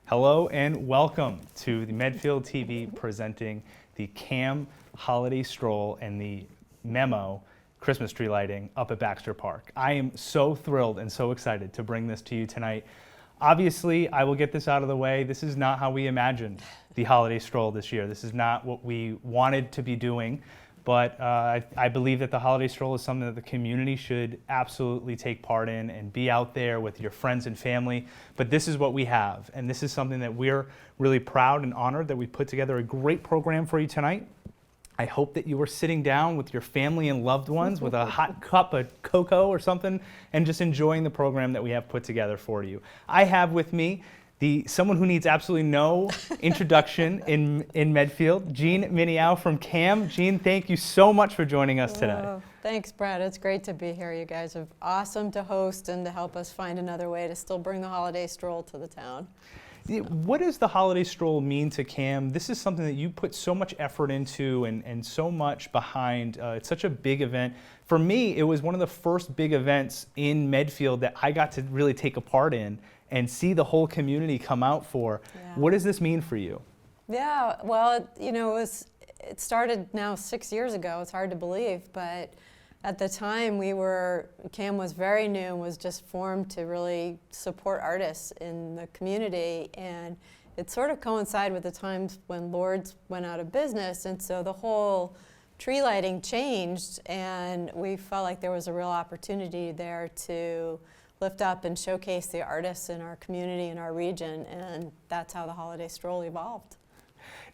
Hello and welcome to the Medfield TV presenting the CAM Holiday Stroll and the Memo Christmas tree lighting up at Baxter Park. I am so thrilled and so excited to bring this to you tonight. Obviously, I will get this out of the way. This is not how we imagined the Holiday Stroll this year. This is not what we wanted to be doing. But I believe that the Holiday Stroll is something that the community should absolutely take part in and be out there with your friends and family. But this is what we have, and this is something that we're really proud and honored that we put together a great program for you tonight. I hope that you were sitting down with your family and loved ones with a hot cup of cocoa or something and just enjoying the program that we have put together for you. I have with me someone who needs absolutely no introduction in Medfield, Mineo from CAM. Jean, thank you so much for joining us today. Oh, thanks, Brett. It's great to be here. You guys are awesome to host and to help us find another way to still bring the Holiday Stroll to the town. What does the Holiday Stroll mean to CAM? This is something that you put so much effort into and so much behind. It's such a big event. For me, it was one of the first big events in Medfield that I got to really take a part in and see the whole community come out for. Yeah. What does this mean for you? Yeah, well, it started now 6 years ago. It's hard to believe, but at the time CAM was very new and was just formed to really support artists in the community, and it sort of coincided with the times when Lords went out of business, and so the whole tree lighting changed, and we felt like there was a real opportunity there to lift up and showcase the artists in our community and our region, and that's how the Holiday Stroll evolved.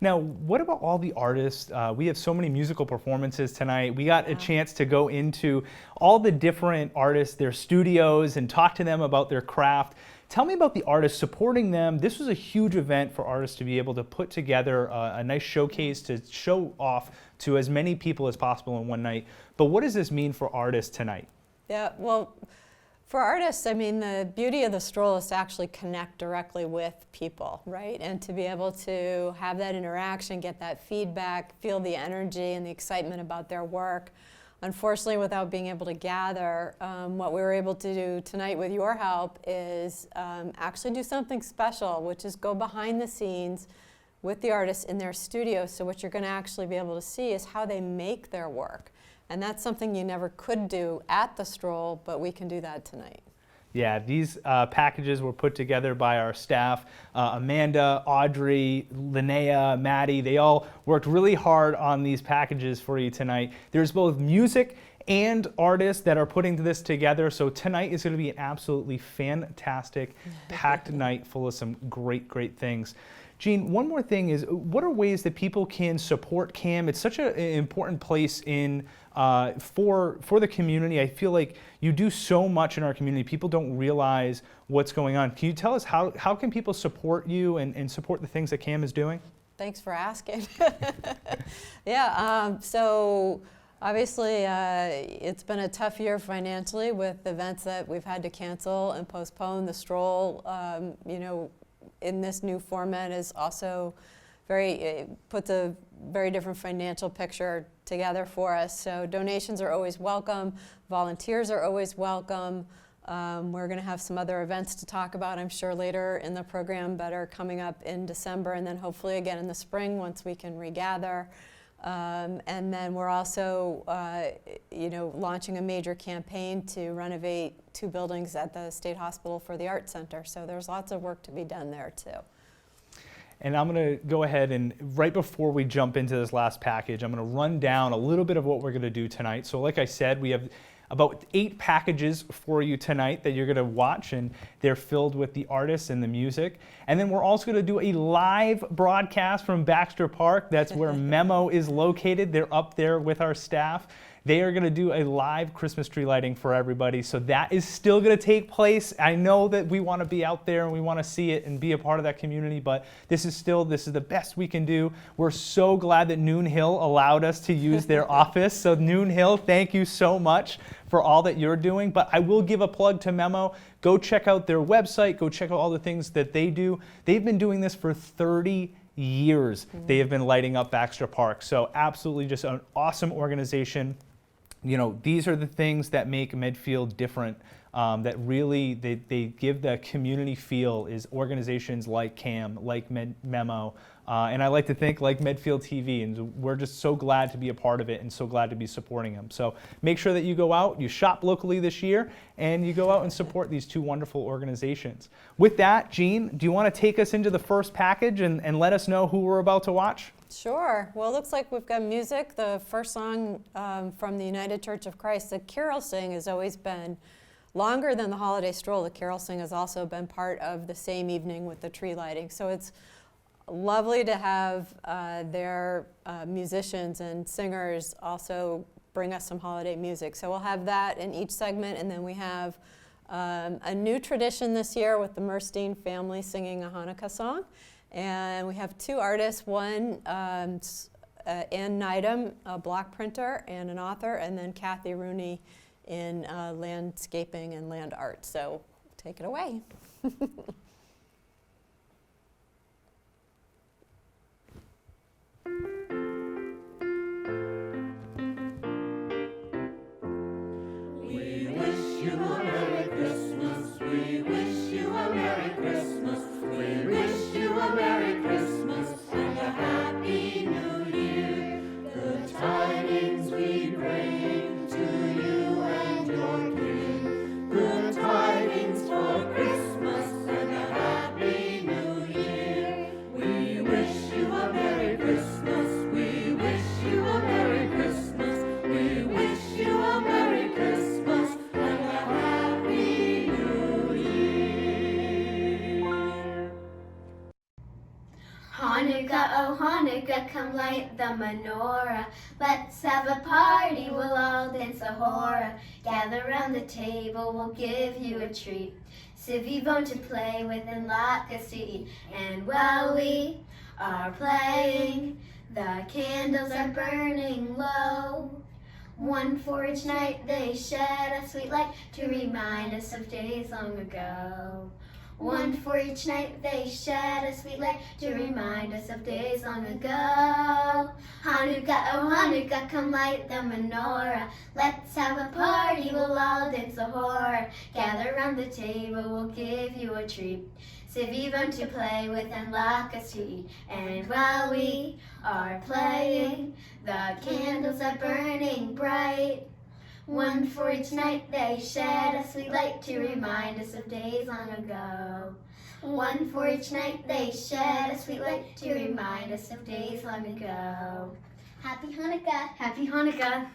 Now, what about all the artists? We have so many musical performances tonight. We got a chance to go into all the different artists, their studios, and talk to them about their craft. Tell me about the artists, supporting them. This was a huge event for artists to be able to put together a nice showcase to show off to as many people as possible in one night. But what does this mean for artists tonight? Yeah, well, for artists, I mean, the beauty of the stroll is to actually connect directly with people, right? And to be able to have that interaction, get that feedback, feel the energy and the excitement about their work. Unfortunately, without being able to gather, what we were able to do tonight with your help is actually do something special, which is go behind the scenes with the artists in their studio. So what you're going to actually be able to see is how they make their work. And that's something you never could do at the stroll, but we can do that tonight. Yeah, these packages were put together by our staff. Amanda, Audrey, Linnea, Maddie, they all worked really hard on these packages for you tonight. There's both music and artists that are putting this together. So tonight is going to be an absolutely fantastic, packed night full of some great, great things. Jean, one more thing is, what are ways that people can support CAM? It's such an important place for the community. I feel like you do so much in our community. People don't realize what's going on. Can you tell us how can people support you and support the things that CAM is doing? Thanks for asking. Yeah, so obviously it's been a tough year financially with events that we've had to cancel and postpone. The stroll, in this new format is also puts a very different financial picture together for us. So donations are always welcome. Volunteers are always welcome. We're going to have some other events to talk about, I'm sure, later in the program that are coming up in December, and then hopefully again in the spring once we can regather. And then we're also, launching a major campaign to renovate 2 buildings at the State Hospital for the Art Center. So there's lots of work to be done there too. And I'm going to go ahead and right before we jump into this last package, I'm going to run down a little bit of what we're going to do tonight. So like I said, we have about 8 packages for you tonight that you're going to watch, and they're filled with the artists and the music. And then we're also going to do a live broadcast from Baxter Park. That's where Memo is located. They're up there with our staff. They are going to do a live Christmas tree lighting for everybody. So that is still going to take place. I know that we want to be out there and we want to see it and be a part of that community, but this is the best we can do. We're so glad that Noon Hill allowed us to use their office. So Noon Hill, thank you so much for all that you're doing. But I will give a plug to Memo. Go check out their website. Go check out all the things that they do. They've been doing this for 30 years. They have been lighting up Baxter Park. So absolutely just an awesome organization. These are the things that make Medfield different that really they give the community feel is organizations like CAM, like Memo, and I like to think like Medfield TV, and we're just so glad to be a part of it and so glad to be supporting them. So make sure that you go out, you shop locally this year, and you go out and support these two wonderful organizations. With that, Jean, do you want to take us into the first package and let us know who we're about to watch? Sure. Well, it looks like we've got music. The first song from the United Church of Christ, the carol sing, has always been longer than the Holiday Stroll. The carol sing has also been part of the same evening with the tree lighting. So it's lovely to have their musicians and singers also bring us some holiday music. So we'll have that in each segment, and then we have a new tradition this year with the Merstein family singing a Hanukkah song. And we have two artists, one Ann Nidem, a block printer and an author, and then Kathy Rooney in landscaping and land art. So take it away. We wish you a Merry Christmas. We wish you a Merry Christmas. We wish you a Merry Christmas and a Happy New Year. Good tidings we bring to you and your kin. Good tidings for Christmas and a Happy New Year. We wish you a Merry Christmas. We wish you a Merry Christmas. We wish you a Merry Christmas and a Happy New Year. Hanukkah, oh Hanukkah, come light the menorah. Let's have a party, we'll all dance a hora. Gather round the table, we'll give you a treat. Sivivon to play with and latkes to eat. And while we are playing, the candles are burning low. One for each night they shed a sweet light to remind us of days long ago. One for each night they shed a sweet light to remind us of days long ago. Hanukkah, oh Hanukkah, come light the menorah. Let's have a party, we'll all dance a hora. Gather round the table, we'll give you a treat. Sivivon to play with and latkes to eat. And while we are playing, the candles are burning bright. One for each night they shed a sweet light to remind us of days long ago. One for each night they shed a sweet light to remind us of days long ago. Happy Hanukkah! Happy Hanukkah!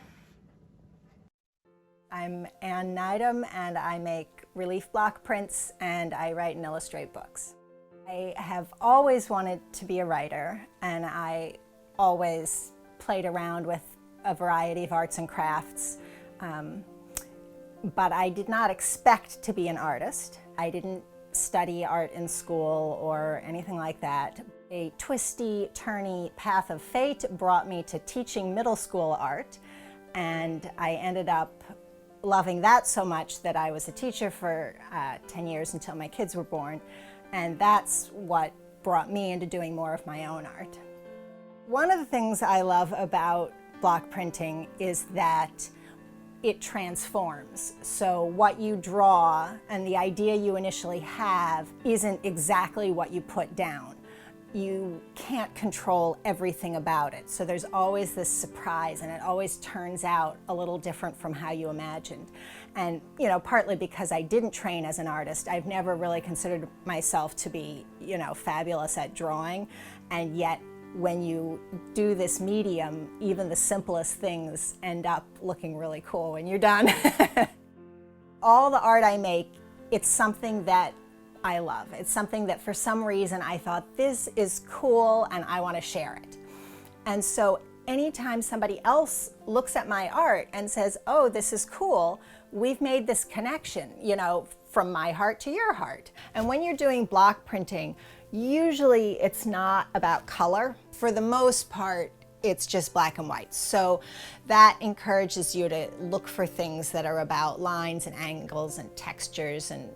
I'm Ann Nidem, and I make relief block prints and I write and illustrate books. I have always wanted to be a writer, and I always played around with a variety of arts and crafts. But I did not expect to be an artist. I didn't study art in school or anything like that. A twisty, turny path of fate brought me to teaching middle school art, and I ended up loving that so much that I was a teacher for 10 years until my kids were born, and that's what brought me into doing more of my own art. One of the things I love about block printing is that it transforms. So what you draw and the idea you initially have isn't exactly what you put down. You can't control everything about it. So there's always this surprise, and it always turns out a little different from how you imagined. And partly because I didn't train as an artist, I've never really considered myself to be, fabulous at drawing. And yet when you do this medium, even the simplest things end up looking really cool when you're done. All the art I make, it's something that I love. It's something that for some reason I thought, this is cool and I want to share it. And so anytime somebody else looks at my art and says, oh, this is cool, we've made this connection, from my heart to your heart. And when you're doing block printing, usually it's not about color. For the most part, it's just black and white. So that encourages you to look for things that are about lines and angles and textures and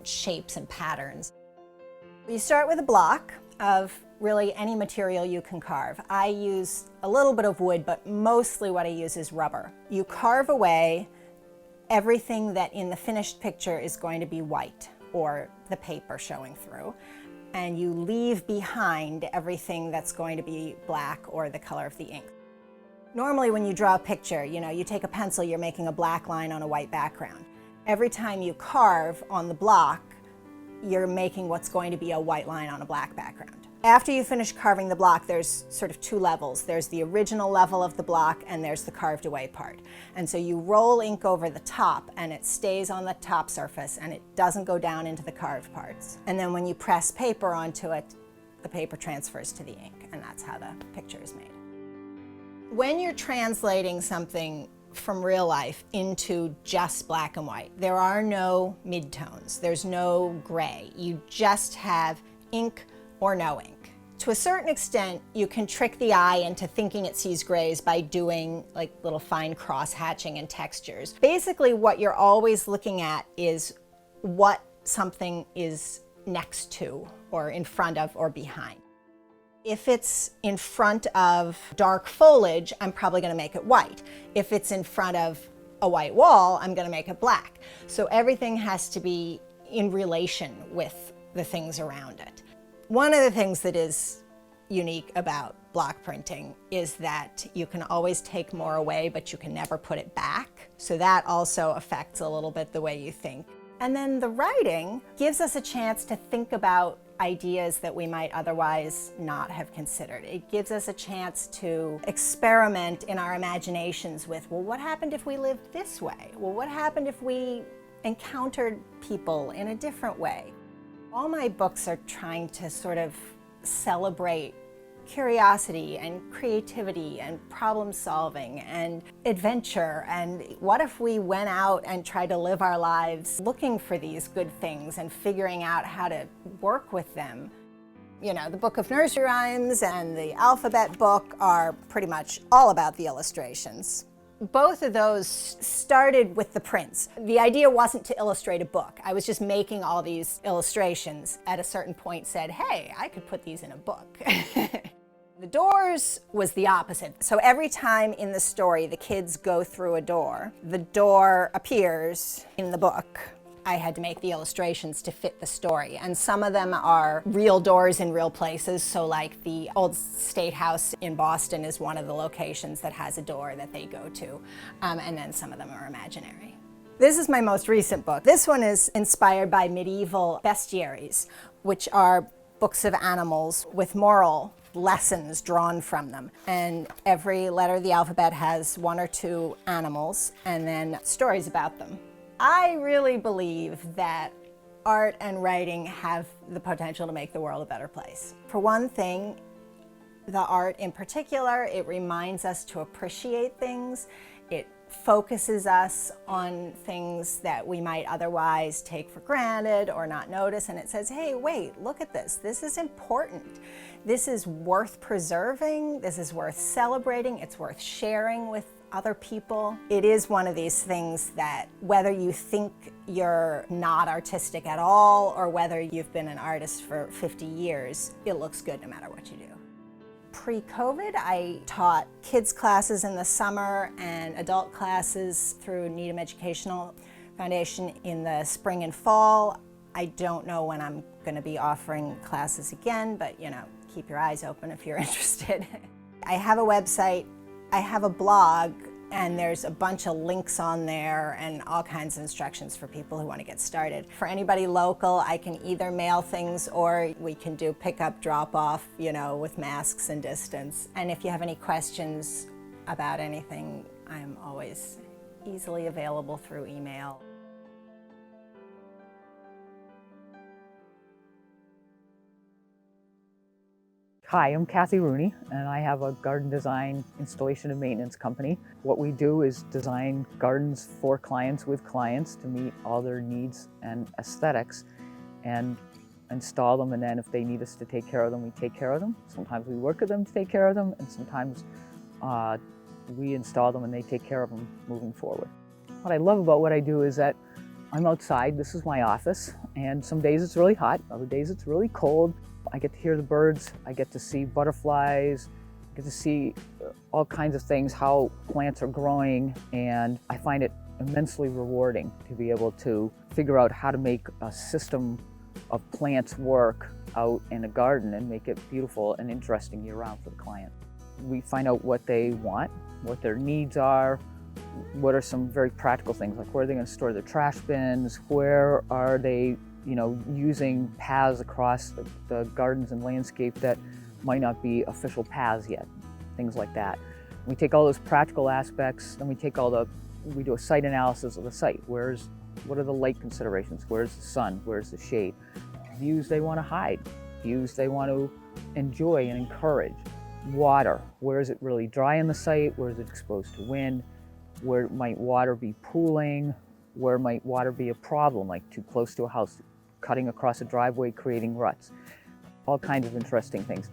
shapes and patterns. You start with a block of really any material you can carve. I use a little bit of wood, but mostly what I use is rubber. You carve away Everything that in the finished picture is going to be white or the paper showing through, and you leave behind everything that's going to be black or the color of the ink. Normally when you draw a picture, you take a pencil, you're making a black line on a white background. Every time you carve on the block, you're making what's going to be a white line on a black background. After you finish carving the block, there's sort of two levels. There's the original level of the block and there's the carved away part. And so you roll ink over the top and it stays on the top surface and it doesn't go down into the carved parts. And then when you press paper onto it, the paper transfers to the ink, and that's how the picture is made. When you're translating something from real life into just black and white, there are no midtones, there's no gray. You just have ink or no ink. To a certain extent, you can trick the eye into thinking it sees grays by doing like little fine cross hatching and textures. Basically, what you're always looking at is what something is next to or in front of or behind. If it's in front of dark foliage, I'm probably going to make it white. If it's in front of a white wall, I'm going to make it black. So everything has to be in relation with the things around it. One of the things that is unique about block printing is that you can always take more away, but you can never put it back. So that also affects a little bit the way you think. And then the writing gives us a chance to think about ideas that we might otherwise not have considered. It gives us a chance to experiment in our imaginations with, well, what happened if we lived this way? Well, what happened if we encountered people in a different way? All my books are trying to sort of celebrate curiosity and creativity and problem solving and adventure. And what if we went out and tried to live our lives looking for these good things and figuring out how to work with them? The Book of Nursery Rhymes and the alphabet book are pretty much all about the illustrations. Both of those started with the prints. The idea wasn't to illustrate a book. I was just making all these illustrations. At a certain point said, hey, I could put these in a book. The doors was the opposite. So every time in the story the kids go through a door, the door appears in the book. I had to make the illustrations to fit the story. And some of them are real doors in real places. So like the old State House in Boston is one of the locations that has a door that they go to. And then some of them are imaginary. This is my most recent book. This one is inspired by medieval bestiaries, which are books of animals with moral lessons drawn from them. And every letter of the alphabet has one or two animals and then stories about them. I really believe that art and writing have the potential to make the world a better place. For one thing, the art in particular, it reminds us to appreciate things. It focuses us on things that we might otherwise take for granted or not notice, and it says, hey, wait, look at this. This is important. This is worth preserving. This is worth celebrating. It's worth sharing with other people. It is one of these things that whether you think you're not artistic at all or whether you've been an artist for 50 years, it looks good no matter what you do. Pre-COVID, I taught kids classes in the summer and adult classes through Nidem Educational Foundation in the spring and fall. I don't know when I'm going to be offering classes again, but keep your eyes open if you're interested. I have a website, I have a blog, and there's a bunch of links on there and all kinds of instructions for people who want to get started. For anybody local, I can either mail things or we can do pickup, drop off, with masks and distance. And if you have any questions about anything, I'm always easily available through email. Hi, I'm Kathy Rooney, and I have a garden design, installation, and maintenance company. What we do is design gardens for clients with clients to meet all their needs and aesthetics and install them, and then if they need us to take care of them, we take care of them. Sometimes we work with them to take care of them, and sometimes we install them and they take care of them moving forward. What I love about what I do is that I'm outside, this is my office, and some days it's really hot, other days it's really cold. I get to hear the birds, I get to see butterflies, I get to see all kinds of things, how plants are growing, and I find it immensely rewarding to be able to figure out how to make a system of plants work out in a garden and make it beautiful and interesting year-round for the client. We find out what they want, what their needs are, what are some very practical things, like where are they going to store their trash bins, where are they, using paths across the gardens and landscape that might not be official paths yet, things like that. We take all those practical aspects, and we do a site analysis of the site. What are the light considerations? Where's the sun? Where's the shade? Views they want to hide, views they want to enjoy and encourage. Water, where is it really dry in the site? Where is it exposed to wind? Where might water be pooling? Where might water be a problem, like too close to a house, cutting across a driveway, creating ruts? All kinds of interesting things.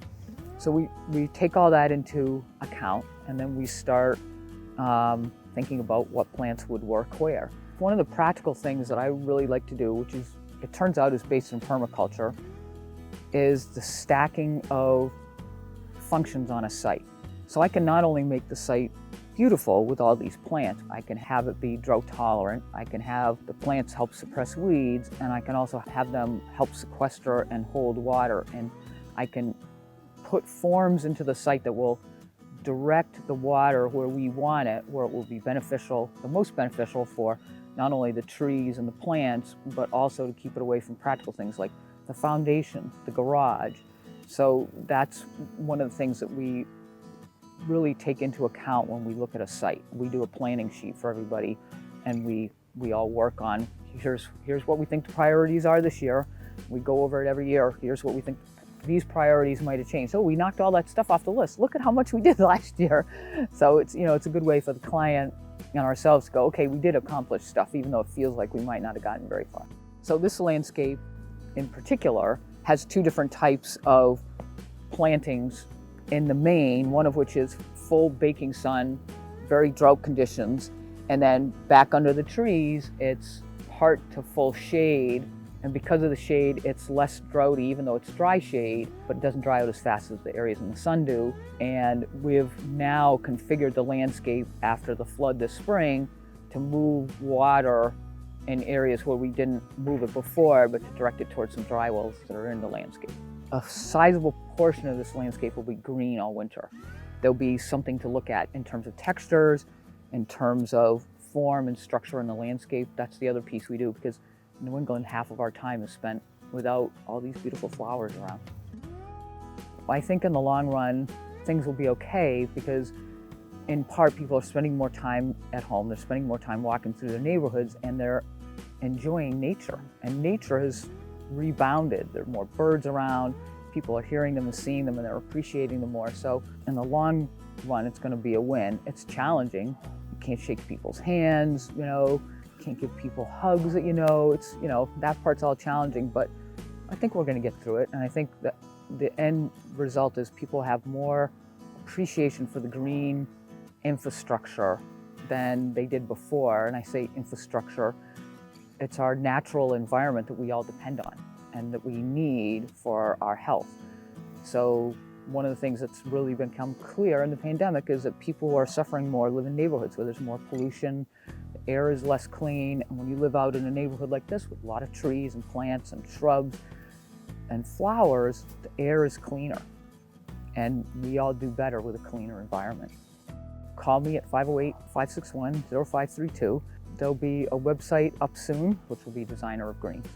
So we take all that into account, and then we start thinking about what plants would work where. One of the practical things that I really like to do, which it turns out is based in permaculture, is the stacking of functions on a site. So I can not only make the site beautiful with all these plants, I can have it be drought tolerant, I can have the plants help suppress weeds, and I can also have them help sequester and hold water. And I can put forms into the site that will direct the water where we want it, where it will be beneficial, the most beneficial for not only the trees and the plants, but also to keep it away from practical things like the foundation, the garage. So that's one of the things that we really take into account when we look at a site. We do a planning sheet for everybody, and we all work on, here's what we think the priorities are this year. We go over it every year. Here's what we think these priorities might have changed. So we knocked all that stuff off the list. Look at how much we did last year. So it's a good way for the client and ourselves to go, okay, we did accomplish stuff, even though it feels like we might not have gotten very far. So this landscape in particular has two different types of plantings in the main, one of which is full baking sun, very drought conditions, and then back under the trees, it's part to full shade. And because of the shade, it's less droughty, even though it's dry shade, but it doesn't dry out as fast as the areas in the sun do. And we've now configured the landscape after the flood this spring to move water in areas where we didn't move it before, but to direct it towards some dry wells that are in the landscape. A sizable portion of this landscape will be green all winter. There'll be something to look at in terms of textures, in terms of form and structure in the landscape. That's the other piece we do, because in New England, half of our time is spent without all these beautiful flowers around. I think in the long run, things will be okay, because in part, people are spending more time at home, they're spending more time walking through their neighborhoods, and they're enjoying nature. And nature has rebounded. There are more birds around, people are hearing them and seeing them, and they're appreciating them more. So in the long run, it's gonna be a win. It's challenging. You can't shake people's hands, can't give people hugs, that part's all challenging, but I think we're gonna get through it. And I think that the end result is people have more appreciation for the green infrastructure than they did before. And I say infrastructure, it's our natural environment that we all depend on and that we need for our health. So one of the things that's really become clear in the pandemic is that people who are suffering more live in neighborhoods where there's more pollution, the air is less clean, and when you live out in a neighborhood like this with a lot of trees and plants and shrubs and flowers, the air is cleaner. And we all do better with a cleaner environment. Call me at 508-561-0532. There'll be a website up soon, which will be Designer of Greens.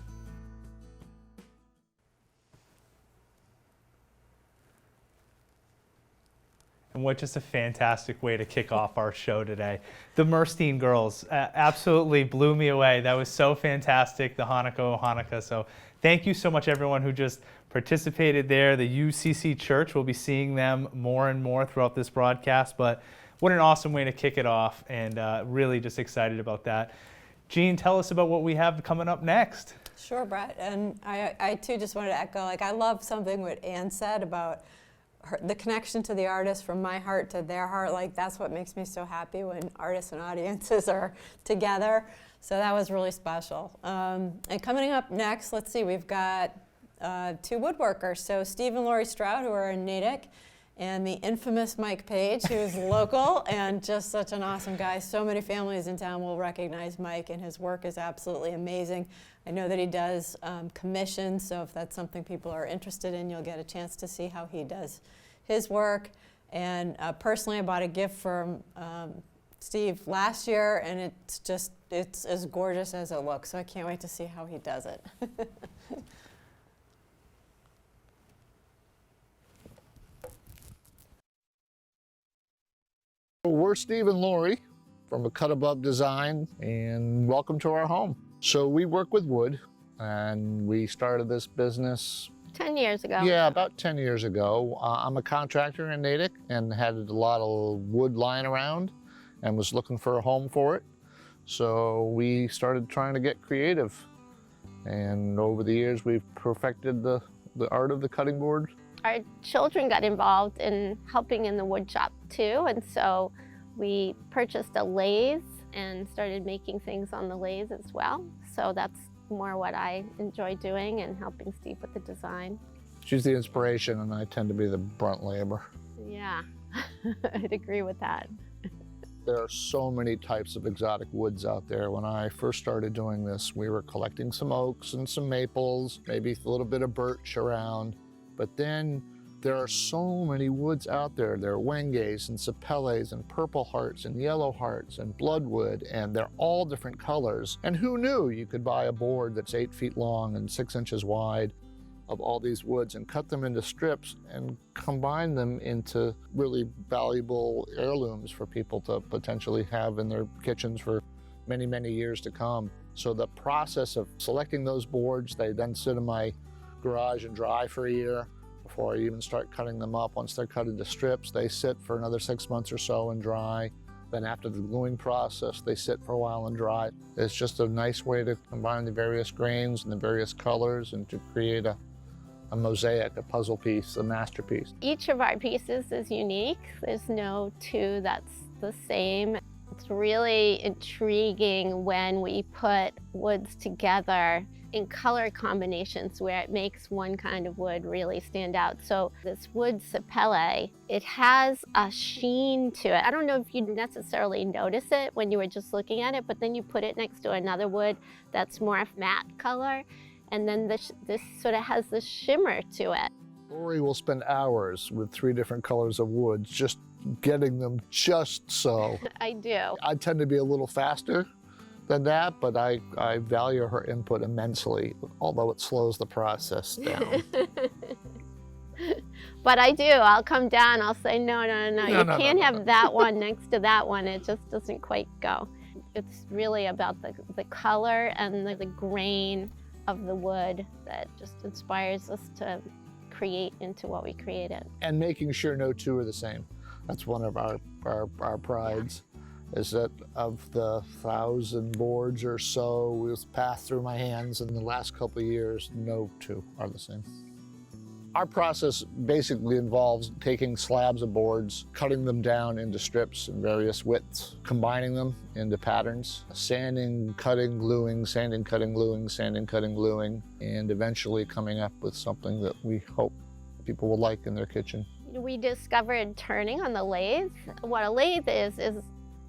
And what just a fantastic way to kick off our show today. The Merstein Girls absolutely blew me away. That was so fantastic, the Hanukkah. So thank you so much, everyone who just participated there. The UCC Church, we'll be seeing them more and more throughout this broadcast, but what an awesome way to kick it off, and really just excited about that. Jean, tell us about what we have coming up next. Sure, Brett. And I too just wanted to echo, I love something what Ann said about the connection to the artist, from my heart to their heart. That's what makes me so happy, when artists and audiences are together. So that was really special. And coming up next, let's see, we've got two woodworkers. So Steve and Laurie Stroud, who are in Natick, and the infamous Mike Page, who's local and just such an awesome guy. So many families in town will recognize Mike, and his work is absolutely amazing. I know that he does commissions, so if that's something people are interested in, you'll get a chance to see how he does his work. And personally, I bought a gift from Steve last year, and it's as gorgeous as it looks, so I can't wait to see how he does it. We're Steve and Laurie from A Cut Above Design, and welcome to our home. So we work with wood, and we started this business 10 years ago. Yeah, about 10 years ago. I'm a contractor in Natick and had a lot of wood lying around and was looking for a home for it. So we started trying to get creative. And over the years, we've perfected the art of the cutting board. Our children got involved in helping in the wood shop too, and so we purchased a lathe and started making things on the lathe as well. So that's more what I enjoy doing and helping Steve with the design. She's the inspiration and I tend to be the brunt labor. Yeah, I'd agree with that. There are so many types of exotic woods out there. When I first started doing this, we were collecting some oaks and some maples, maybe a little bit of birch around. But then there are so many woods out there. There are wengays and sapelles and purple hearts and yellow hearts and bloodwood, and they're all different colors. And who knew you could buy a board that's 8 feet long and 6 inches wide of all these woods and cut them into strips and combine them into really valuable heirlooms for people to potentially have in their kitchens for many, many years to come. So the process of selecting those boards, they then sit in my garage and dry for a year before I even start cutting them up. Once they're cut into strips, they sit for another 6 months or so and dry. Then after the gluing process, they sit for a while and dry. It's just a nice way to combine the various grains and the various colors and to create a mosaic, a puzzle piece, a masterpiece. Each of our pieces is unique. There's no two that's the same. It's really intriguing when we put woods together in color combinations where it makes one kind of wood really stand out. So this wood sapele, it has a sheen to it. I don't know if you necessarily notice it when you were just looking at it, but then you put it next to another wood that's more matte color, and then this sort of has this shimmer to it. Laurie will spend hours with 3 different colors of wood just getting them just so. I do. I tend to be a little faster than that, but I value her input immensely, although it slows the process down. But I do. I'll come down, I'll say, no, you can't have that one next to that one. It just doesn't quite go. It's really about the color and the grain of the wood that just inspires us to create into what we created. And making sure no two are the same. That's one of our prides. Is that of the 1,000 boards or so we've passed through my hands in the last couple of years, no two are the same. Our process basically involves taking slabs of boards, cutting them down into strips in various widths, combining them into patterns, sanding, cutting, gluing, sanding, cutting, gluing, sanding, cutting, gluing, and eventually coming up with something that we hope people will like in their kitchen. We discovered turning on the lathe. What a lathe is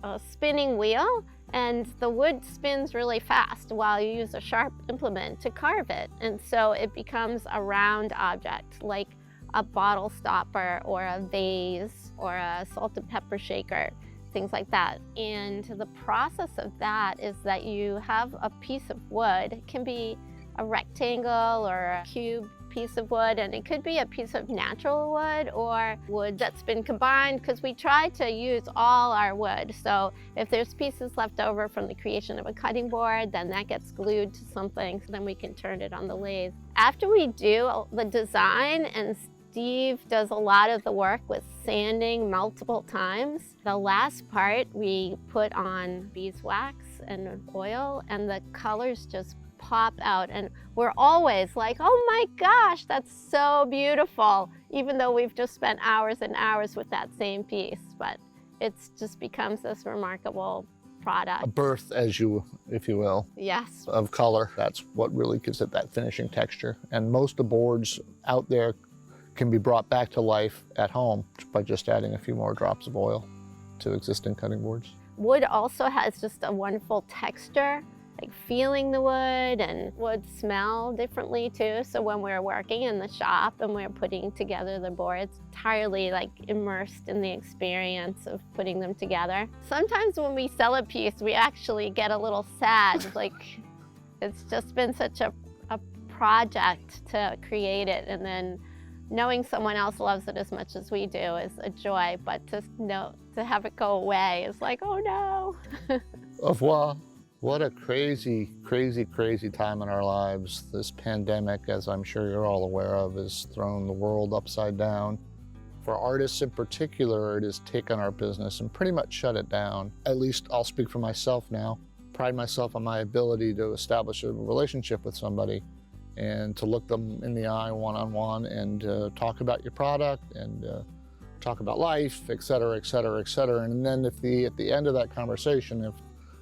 a spinning wheel, and the wood spins really fast while you use a sharp implement to carve it. And so it becomes a round object, like a bottle stopper or a vase or a salt and pepper shaker, things like that. And the process of that is that you have a piece of wood. It can be a rectangle or a cube piece of wood, and it could be a piece of natural wood or wood that's been combined, because we try to use all our wood. So if there's pieces left over from the creation of a cutting board, then that gets glued to something, so then we can turn it on the lathe. After we do the design, and Steve does a lot of the work with sanding multiple times, the last part we put on beeswax and oil, and the colors just pop out, and we're always like, oh my gosh, that's so beautiful, even though we've just spent hours and hours with that same piece. But it just becomes this remarkable product. A birth, if you will, yes, of color. That's what really gives it that finishing texture. And most of the boards out there can be brought back to life at home by just adding a few more drops of oil to existing cutting boards. Wood also has just a wonderful texture, like feeling the wood, and wood smell differently too. So when we're working in the shop and we're putting together the boards, entirely like immersed in the experience of putting them together. Sometimes when we sell a piece, we actually get a little sad, like it's just been such a project to create it, and then knowing someone else loves it as much as we do is a joy, but to have it go away is like, oh no. Au revoir. What a crazy, crazy, crazy time in our lives. This pandemic, as I'm sure you're all aware of, has thrown the world upside down. For artists in particular, it has taken our business and pretty much shut it down. At least I'll speak for myself now. Pride myself on my ability to establish a relationship with somebody and to look them in the eye one-on-one and talk about your product and talk about life, et cetera, et cetera, et cetera. And then at the end of that conversation, if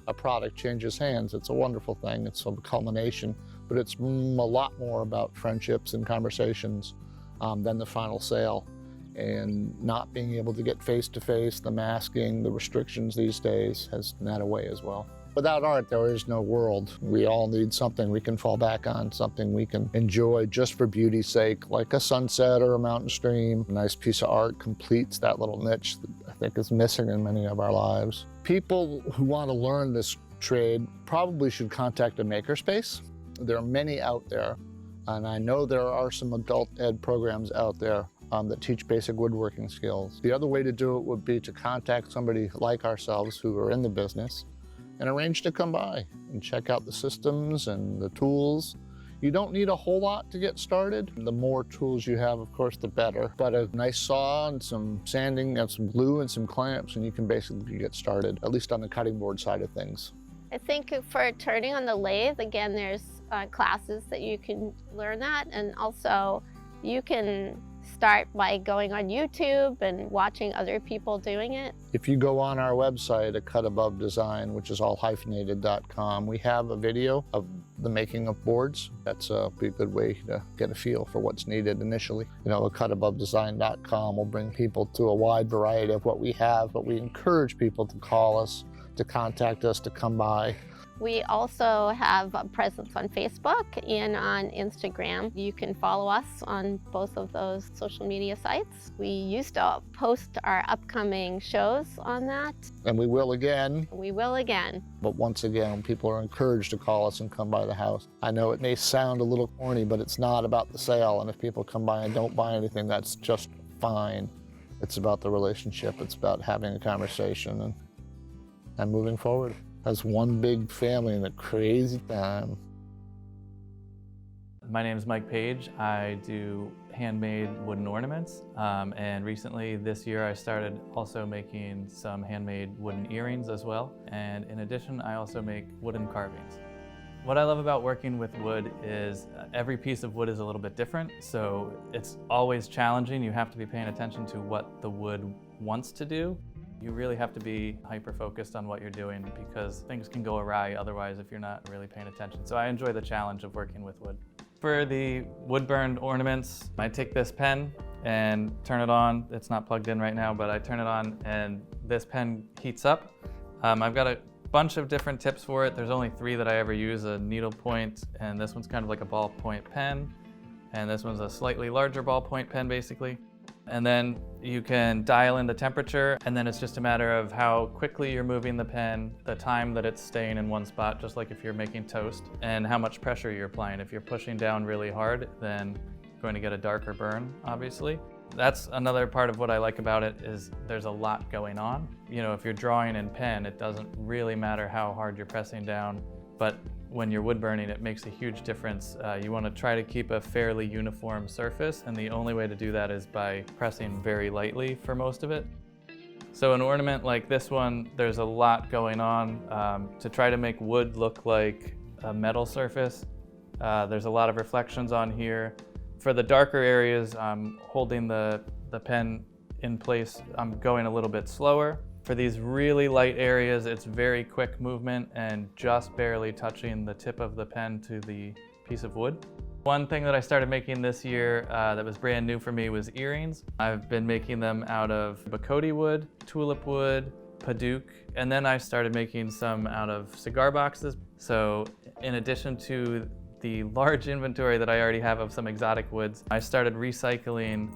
a product changes hands, it's a wonderful thing. It's a culmination, but it's a lot more about friendships and conversations than the final sale. And not being able to get face-to-face, the masking, the restrictions these days has that away as well. Without art, there is no world. We all need something we can fall back on, something we can enjoy just for beauty's sake, like a sunset or a mountain stream. A nice piece of art completes that little niche that I think is missing in many of our lives. People who want to learn this trade probably should contact a makerspace. There are many out there, and I know there are some adult ed programs out there that teach basic woodworking skills. The other way to do it would be to contact somebody like ourselves who are in the business and arrange to come by and check out the systems and the tools. You don't need a whole lot to get started. The more tools you have, of course, the better. But a nice saw and some sanding and some glue and some clamps, and you can basically get started, at least on the cutting board side of things. I think for turning on the lathe, again, there's classes that you can learn that, and also you can start by going on YouTube and watching other people doing it. If you go on our website at Cut Above Design, which is all hyphenated.com, we have a video of the making of boards. That's be a good way to get a feel for what's needed initially. You know, cutabovedesign.com will bring people to a wide variety of what we have, but we encourage people to call us, to contact us, to come by. We also have a presence on Facebook and on Instagram. You can follow us on both of those social media sites. We used to post our upcoming shows on that. And we will again. We will again. But once again, people are encouraged to call us and come by the house. I know it may sound a little corny, but it's not about the sale. And if people come by and don't buy anything, that's just fine. It's about the relationship. It's about having a conversation and moving forward as one big family in a crazy time. My name is Mike Page. I do handmade wooden ornaments, and recently this year I started also making some handmade wooden earrings as well. And in addition, I also make wooden carvings. What I love about working with wood is every piece of wood is a little bit different, so it's always challenging. You have to be paying attention to what the wood wants to do. You really have to be hyper-focused on what you're doing because things can go awry otherwise if you're not really paying attention. So I enjoy the challenge of working with wood. For the wood-burned ornaments, I take this pen and turn it on. It's not plugged in right now, but I turn it on and this pen heats up. I've got a bunch of different tips for it. There's only 3 that I ever use, a needle point, and this one's kind of like a ballpoint pen, and this one's a slightly larger ballpoint pen basically. And then you can dial in the temperature, and then it's just a matter of how quickly you're moving the pen, the time that it's staying in one spot, just like if you're making toast, and how much pressure you're applying. If you're pushing down really hard, then you're going to get a darker burn, obviously. That's another part of what I like about it is there's a lot going on. You know, if you're drawing in pen, it doesn't really matter how hard you're pressing down, but when you're wood burning, it makes a huge difference. You want to try to keep a fairly uniform surface, and the only way to do that is by pressing very lightly for most of it. So an ornament like this one, there's a lot going on. To try to make wood look like a metal surface, there's a lot of reflections on here. For the darker areas, I'm holding the pen in place. I'm going a little bit slower. For these really light areas, it's very quick movement and just barely touching the tip of the pen to the piece of wood. One thing that I started making this year that was brand new for me was earrings. I've been making them out of Bacote wood, tulip wood, Paduke, and then I started making some out of cigar boxes. So in addition to the large inventory that I already have of some exotic woods, I started recycling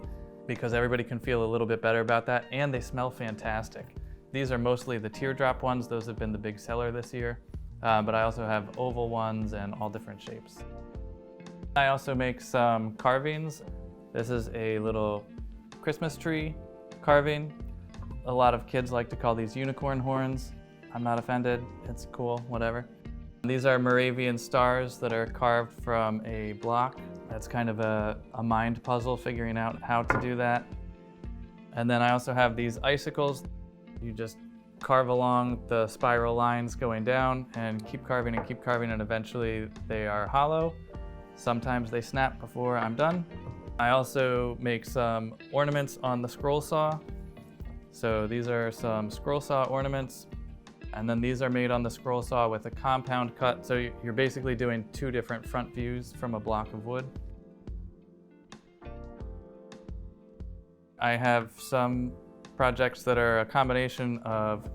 because everybody can feel a little bit better about that, and they smell fantastic. These are mostly the teardrop ones. Those have been the big seller this year, but I also have oval ones and all different shapes. I also make some carvings. This is a little Christmas tree carving. A lot of kids like to call these unicorn horns. I'm not offended, it's cool, whatever. These are Moravian stars that are carved from a block. That's kind of a mind puzzle, figuring out how to do that. And then I also have these icicles. You just carve along the spiral lines going down and keep carving, and eventually they are hollow. Sometimes they snap before I'm done. I also make some ornaments on the scroll saw. So these are some scroll saw ornaments, and then these are made on the scroll saw with a compound cut. So you're basically doing two different front views from a block of wood. I have some projects that are a combination of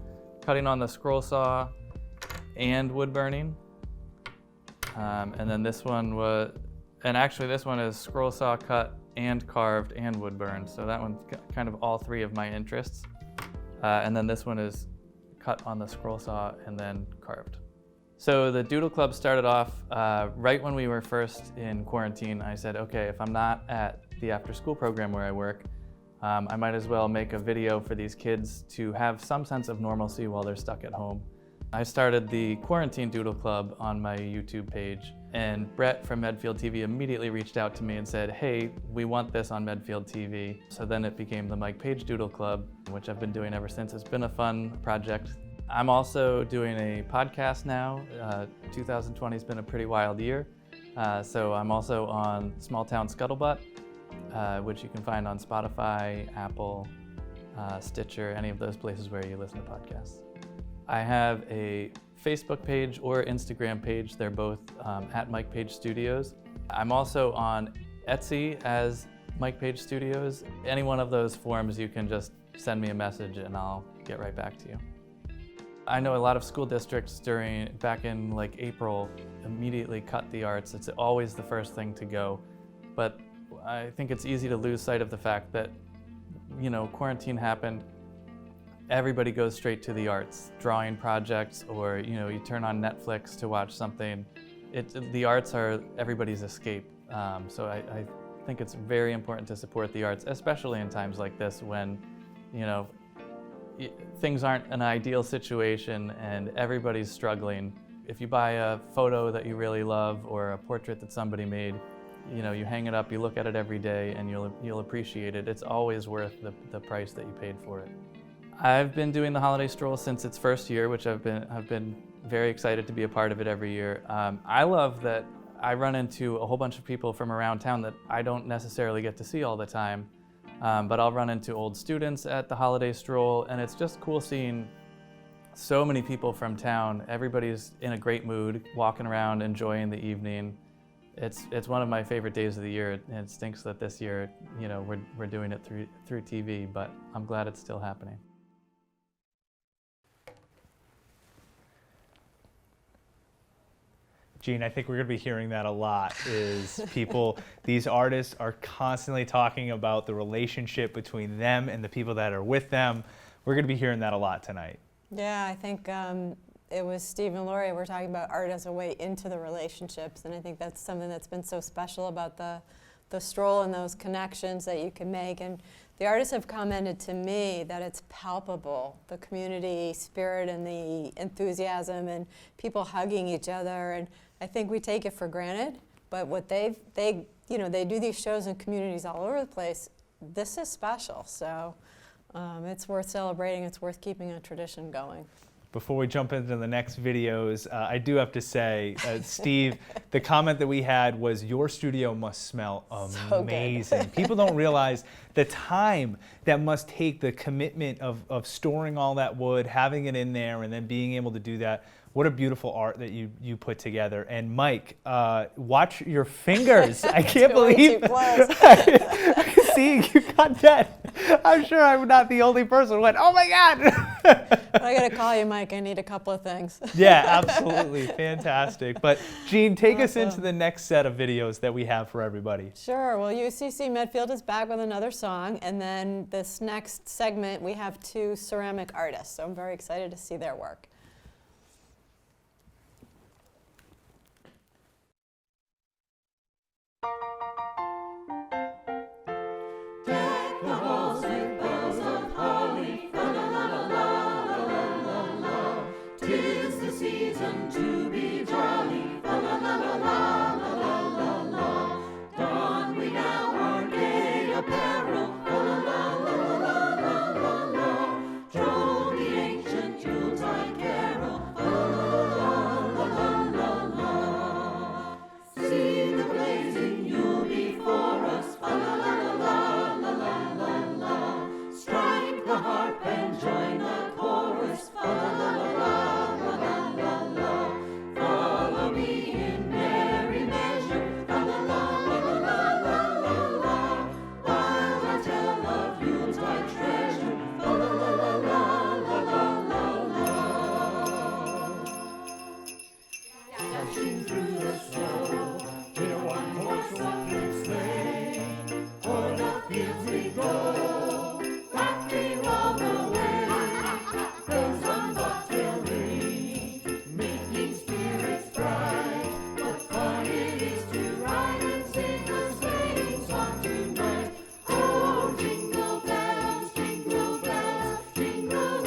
cutting on the scroll saw and wood burning. And then this one was, and actually this one is scroll saw cut and carved and wood burned. So that one's kind of all three of my interests. And then this one is cut on the scroll saw and then carved. So the Doodle Club started off right when we were first in quarantine. I said, okay, if I'm not at the after school program where I work, I might as well make a video for these kids to have some sense of normalcy while they're stuck at home. I started the Quarantine Doodle Club on my YouTube page, and Brett from Medfield TV immediately reached out to me and said, hey, we want this on Medfield TV. So then it became the Mike Page Doodle Club, which I've been doing ever since. It's been a fun project. I'm also doing a podcast now. 2020 has been a pretty wild year. So I'm also on Small Town Scuttlebutt, which you can find on Spotify, Apple, Stitcher, any of those places where you listen to podcasts. I have a Facebook page or Instagram page. They're both at Mike Page Studios. I'm also on Etsy as Mike Page Studios. Any one of those forms, you can just send me a message and I'll get right back to you. I know a lot of school districts back in like April immediately cut the arts. It's always the first thing to go. But I think it's easy to lose sight of the fact that, you know, quarantine happened. Everybody goes straight to the arts, drawing projects, or you turn on Netflix to watch something. The arts are everybody's escape. So I think it's very important to support the arts, especially in times like this when things aren't an ideal situation and everybody's struggling. If you buy a photo that you really love or a portrait that somebody made, you hang it up, you look at it every day, and you'll appreciate it. It's always worth the price that you paid for it. I've been doing the Holiday Stroll since its first year, which I've been very excited to be a part of it every year. I love that I run into a whole bunch of people from around town that I don't necessarily get to see all the time, but I'll run into old students at the Holiday Stroll, and it's just cool seeing so many people from town. Everybody's in a great mood, walking around, enjoying the evening. It's one of my favorite days of the year, and it stinks that this year, we're doing it through TV, but I'm glad it's still happening. Gene, I think we're going to be hearing that a lot, is these artists are constantly talking about the relationship between them and the people that are with them. We're going to be hearing that a lot tonight. Yeah, I think it was Steve and Laurie were talking about art as a way into the relationships, and I think that's something that's been so special about the stroll and those connections that you can make. And the artists have commented to me that it's palpable, the community spirit and the enthusiasm and people hugging each other. And I think we take it for granted, but what they do these shows in communities all over the place. This is special, so it's worth celebrating. It's worth keeping a tradition going. Before we jump into the next videos, I do have to say, Steve, the comment that we had was, your studio must smell amazing. So people don't realize the time that must take, the commitment of storing all that wood, having it in there, and then being able to do that What a beautiful art that you put together. And Mike, watch your fingers. I can't believe I can see you got that. I'm sure I'm not the only person who went, oh my God. I gotta call you, Mike. I need a couple of things. Yeah, absolutely. Fantastic. But Jean, take us into the next set of videos that we have for everybody. Sure. Well, UCC Medfield is back with another song. And then this next segment, we have 2 ceramic artists. So I'm very excited to see their work. Deck the halls with boughs of holly, fa la la la la la la la. 'Tis the season to be jolly, fa la la la la la la la. Don we now our gay apparel, fa la la la la la la la. Droll the ancient Yuletide carol, fa la la la la la. See the blazing Yule before us, fa la la la la. Strike the harp and join the chorus, fa la la la la la. Follow me in merry measure, fa la la la. While I tell of Yuletide treasure, fa la la la. Dashing through the snow in a one-horse open sleigh, o'er the fields we go, laughing all the way. Bells on bobtail ring, making spirits bright. What fun it is to ride and sing a sleighing song tonight. Oh, jingle bells, jingle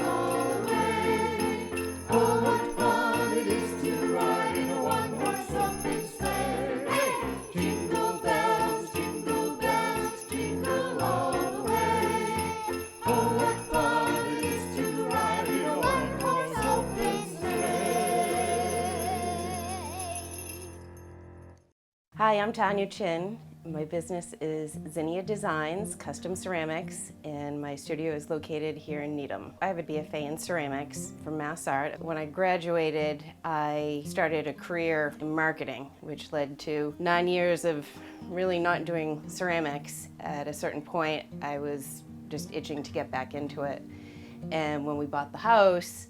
all the way. Oh, what fun it is to ride in a one-horse open sleigh. Hey! Jingle bells, jingle all the way. Oh, what fun it is to ride in a one-horse open sleigh. Hi, I'm Tania Chin. My business is Zinnia Designs, Custom Ceramics, and my studio is located here in Nidem. I have a BFA in ceramics from Mass Art. When I graduated, I started a career in marketing, which led to 9 years of really not doing ceramics. At a certain point, I was just itching to get back into it. And when we bought the house,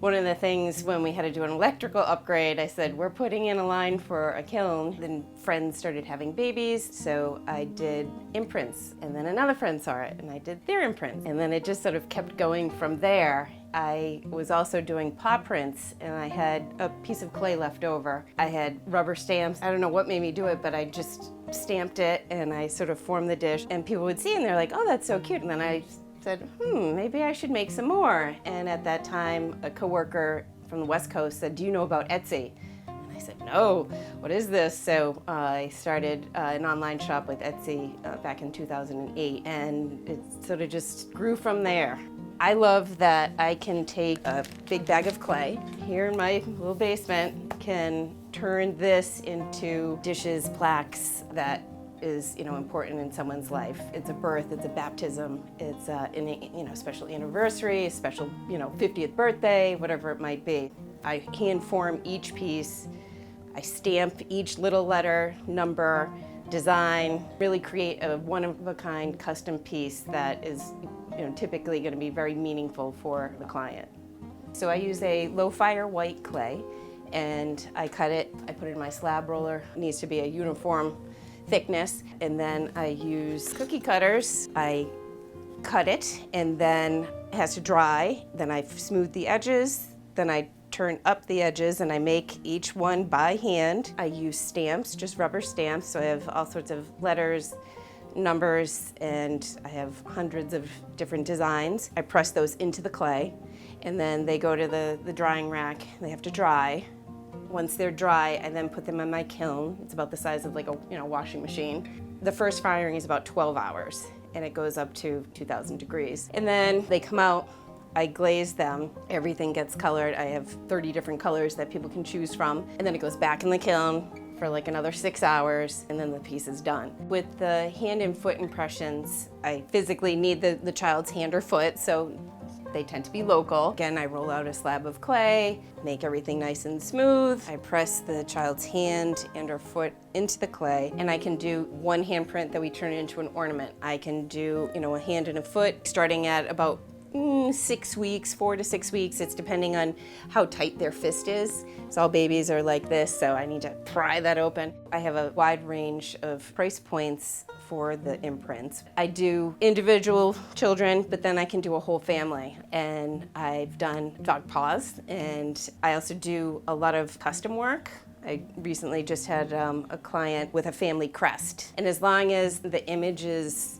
one of the things when we had to do an electrical upgrade, I said, we're putting in a line for a kiln. Then friends started having babies, so I did imprints. And then another friend saw it, and I did their imprints. And then it just sort of kept going from there. I was also doing paw prints, and I had a piece of clay left over. I had rubber stamps. I don't know what made me do it, but I just stamped it, and I sort of formed the dish. And people would see, and they're like, oh, that's so cute. And then I said, maybe I should make some more. And at that time, a coworker from the West Coast said, do you know about Etsy? And I said, no, what is this? So I started an online shop with Etsy back in 2008, and it sort of just grew from there. I love that I can take a big bag of clay here in my little basement, can turn this into dishes, plaques that is important in someone's life. It's a birth, it's a baptism, it's a special anniversary, a special 50th birthday, whatever it might be. I hand form each piece, I stamp each little letter, number, design, really create a one-of-a-kind custom piece that is typically going to be very meaningful for the client. So I use a low-fire white clay, and I cut it, I put it in my slab roller. It needs to be a uniform thickness, and then I use cookie cutters. I cut it, and then it has to dry. Then I smooth the edges, then I turn up the edges, and I make each one by hand. I use stamps, just rubber stamps, so I have all sorts of letters, numbers, and I have hundreds of different designs. I press those into the clay, and then they go to the drying rack. They have to dry. Once they're dry, I then put them in my kiln. It's about the size of like a washing machine. The first firing is about 12 hours, and it goes up to 2,000 degrees. And then they come out, I glaze them, everything gets colored. I have 30 different colors that people can choose from, and then it goes back in the kiln for like another 6 hours, and then the piece is done. With the hand and foot impressions, I physically need the child's hand or foot, so They tend to be local. Again, I roll out a slab of clay, make everything nice and smooth. I press the child's hand and or foot into the clay, and I can do one handprint that we turn into an ornament. I can do, a hand and a foot starting at about 6 weeks, 4 to 6 weeks. It's depending on how tight their fist is. So all babies are like this, so I need to pry that open. I have a wide range of price points for the imprints. I do individual children, but then I can do a whole family. And I've done dog paws, and I also do a lot of custom work. I recently just had a client with a family crest. And as long as the image is,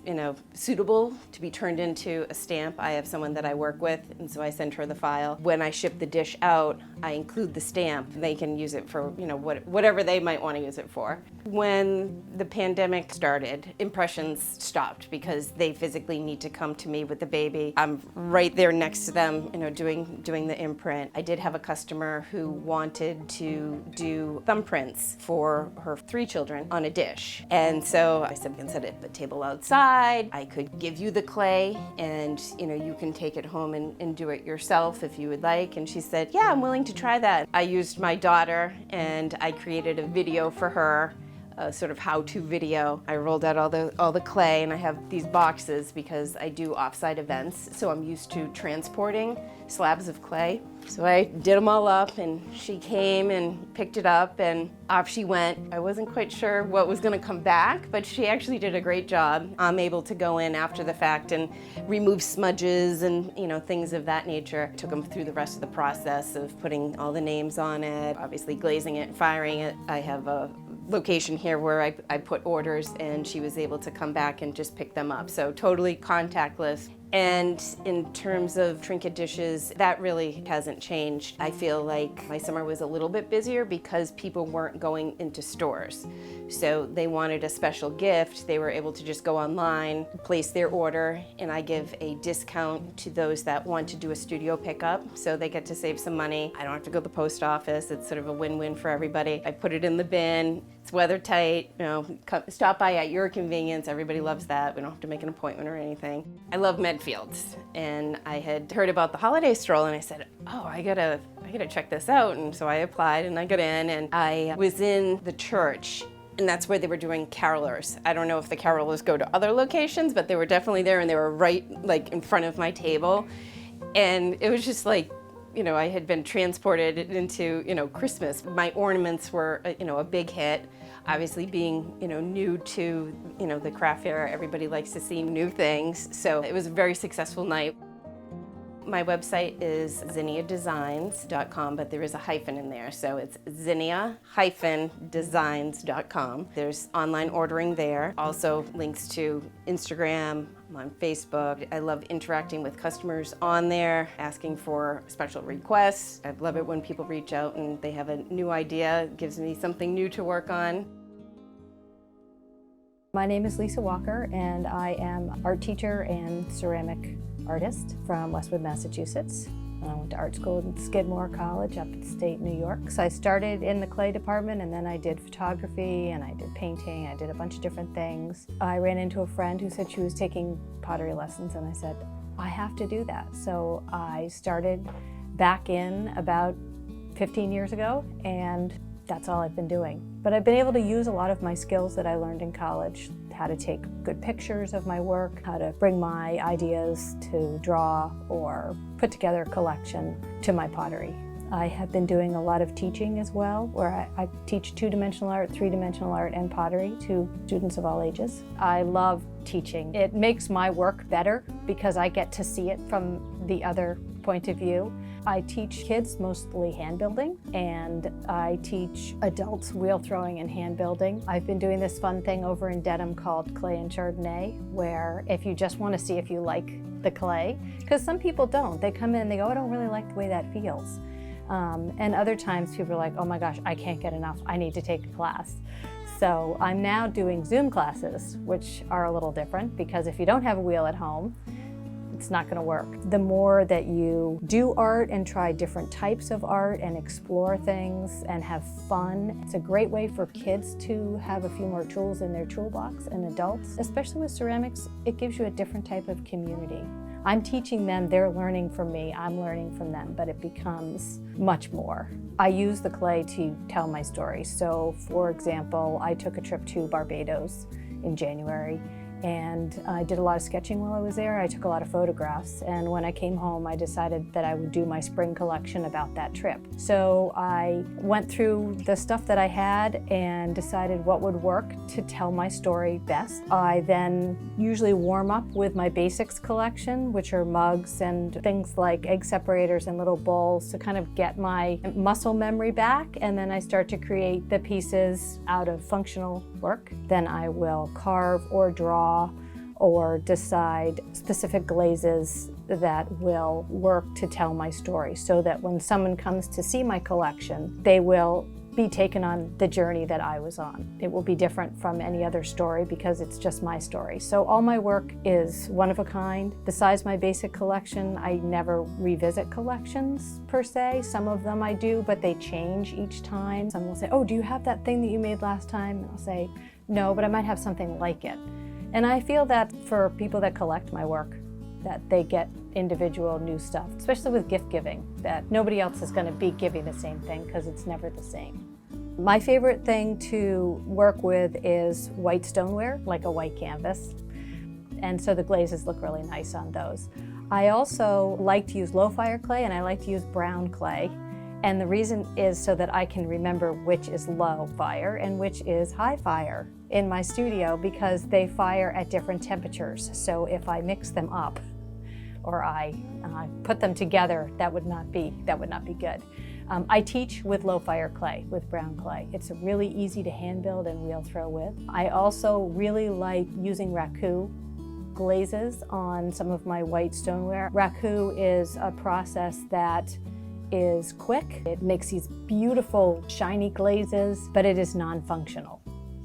suitable to be turned into a stamp, I have someone that I work with, and so I send her the file. When I ship the dish out, I include the stamp. They can use it for, whatever they might want to use it for. When the pandemic started, impressions stopped because they physically need to come to me with the baby. I'm right there next to them, doing the imprint. I did have a customer who wanted to do thumbprints for her 3 children on a dish. And so I said, we can set it at the table outside. I could give you the clay and, you can take it home and do it yourself if you would like. And she said, yeah, I'm willing to try that. I used my daughter and I created a video for her, a sort of how-to video. I rolled out all the clay, and I have these boxes because I do off-site events, so I'm used to transporting slabs of clay. So I did them all up, and she came and picked it up, and off she went. I wasn't quite sure what was gonna come back, but she actually did a great job. I'm able to go in after the fact and remove smudges and things of that nature. Took them through the rest of the process of putting all the names on it, obviously glazing it, firing it. I have a location here where I put orders, and she was able to come back and just pick them up. So totally contactless. And in terms of trinket dishes, that really hasn't changed. I feel like my summer was a little bit busier because people weren't going into stores. So they wanted a special gift. They were able to just go online, place their order, and I give a discount to those that want to do a studio pickup. So they get to save some money. I don't have to go to the post office. It's sort of a win-win for everybody. I put it in the bin. It's weather tight. Stop by at your convenience. Everybody loves that. We don't have to make an appointment or anything. I love Medfield, and I had heard about the Holiday Stroll, and I said, oh, I gotta check this out. And so I applied, and I got in, and I was in the church, and that's where they were doing carolers. I don't know if the carolers go to other locations, but they were definitely there, and they were right in front of my table. And it was just like, I had been transported into, Christmas. My ornaments were, a big hit. Obviously being, new to, the craft fair, everybody likes to see new things. So it was a very successful night. My website is zinniadesigns.com, but there is a hyphen in there, so it's zinnia-designs.com. There's online ordering there. Also links to Instagram. I'm on Facebook. I love interacting with customers on there, asking for special requests. I love it when people reach out and they have a new idea. It gives me something new to work on. My name is Lisa Walker, and I am art teacher and ceramic artist from Westwood, Massachusetts. I went to art school at Skidmore College up in state New York. So I started in the clay department, and then I did photography, and I did painting. I did a bunch of different things. I ran into a friend who said she was taking pottery lessons, and I said, I have to do that. So I started back in about 15 years ago, and that's all I've been doing. But I've been able to use a lot of my skills that I learned in college, how to take good pictures of my work, how to bring my ideas to draw or put together a collection to my pottery. I have been doing a lot of teaching as well, where I teach 2-dimensional art, 3-dimensional art, and pottery to students of all ages. I love teaching. It makes my work better because I get to see it from the other point of view. I teach kids mostly hand building, and I teach adults wheel throwing and hand building. I've been doing this fun thing over in Dedham called Clay and Chardonnay, where if you just want to see if you like the clay, because some people don't. They come in and they go, I don't really like the way that feels. And other times people are like, oh my gosh, I can't get enough. I need to take a class. So I'm now doing Zoom classes, which are a little different because if you don't have a wheel at home, it's not going to work. The more that you do art and try different types of art and explore things and have fun, it's a great way for kids to have a few more tools in their toolbox, and adults. Especially with ceramics, it gives you a different type of community. I'm teaching them, they're learning from me, I'm learning from them, but it becomes much more. I use the clay to tell my story. So, for example, I took a trip to Barbados in January, and I did a lot of sketching while I was there. I took a lot of photographs, and when I came home I decided that I would do my spring collection about that trip. So I went through the stuff that I had and decided what would work to tell my story best. I then usually warm up with my basics collection, which are mugs and things like egg separators and little bowls, to kind of get my muscle memory back, and then I start to create the pieces out of functional work. Then I will carve or draw or decide specific glazes that will work to tell my story, so that when someone comes to see my collection, they will be taken on the journey that I was on. It will be different from any other story because it's just my story. So all my work is one of a kind. Besides my basic collection, I never revisit collections per se. Some of them I do, but they change each time. Someone will say, oh, do you have that thing that you made last time? And I'll say, no, but I might have something like it. And I feel that for people that collect my work, that they get individual new stuff, especially with gift giving, that nobody else is going to be giving the same thing because it's never the same. My favorite thing to work with is white stoneware, like a white canvas. And so the glazes look really nice on those. I also like to use low fire clay, and I like to use brown clay. And the reason is so that I can remember which is low fire and which is high fire in my studio, because they fire at different temperatures. So if I mix them up or I put them together, that would not be good. I teach with low fire clay, with brown clay. It's really easy to hand build and wheel throw with. I also really like using raku glazes on some of my white stoneware. Raku is a process that is quick. It makes these beautiful shiny glazes, but it is non-functional.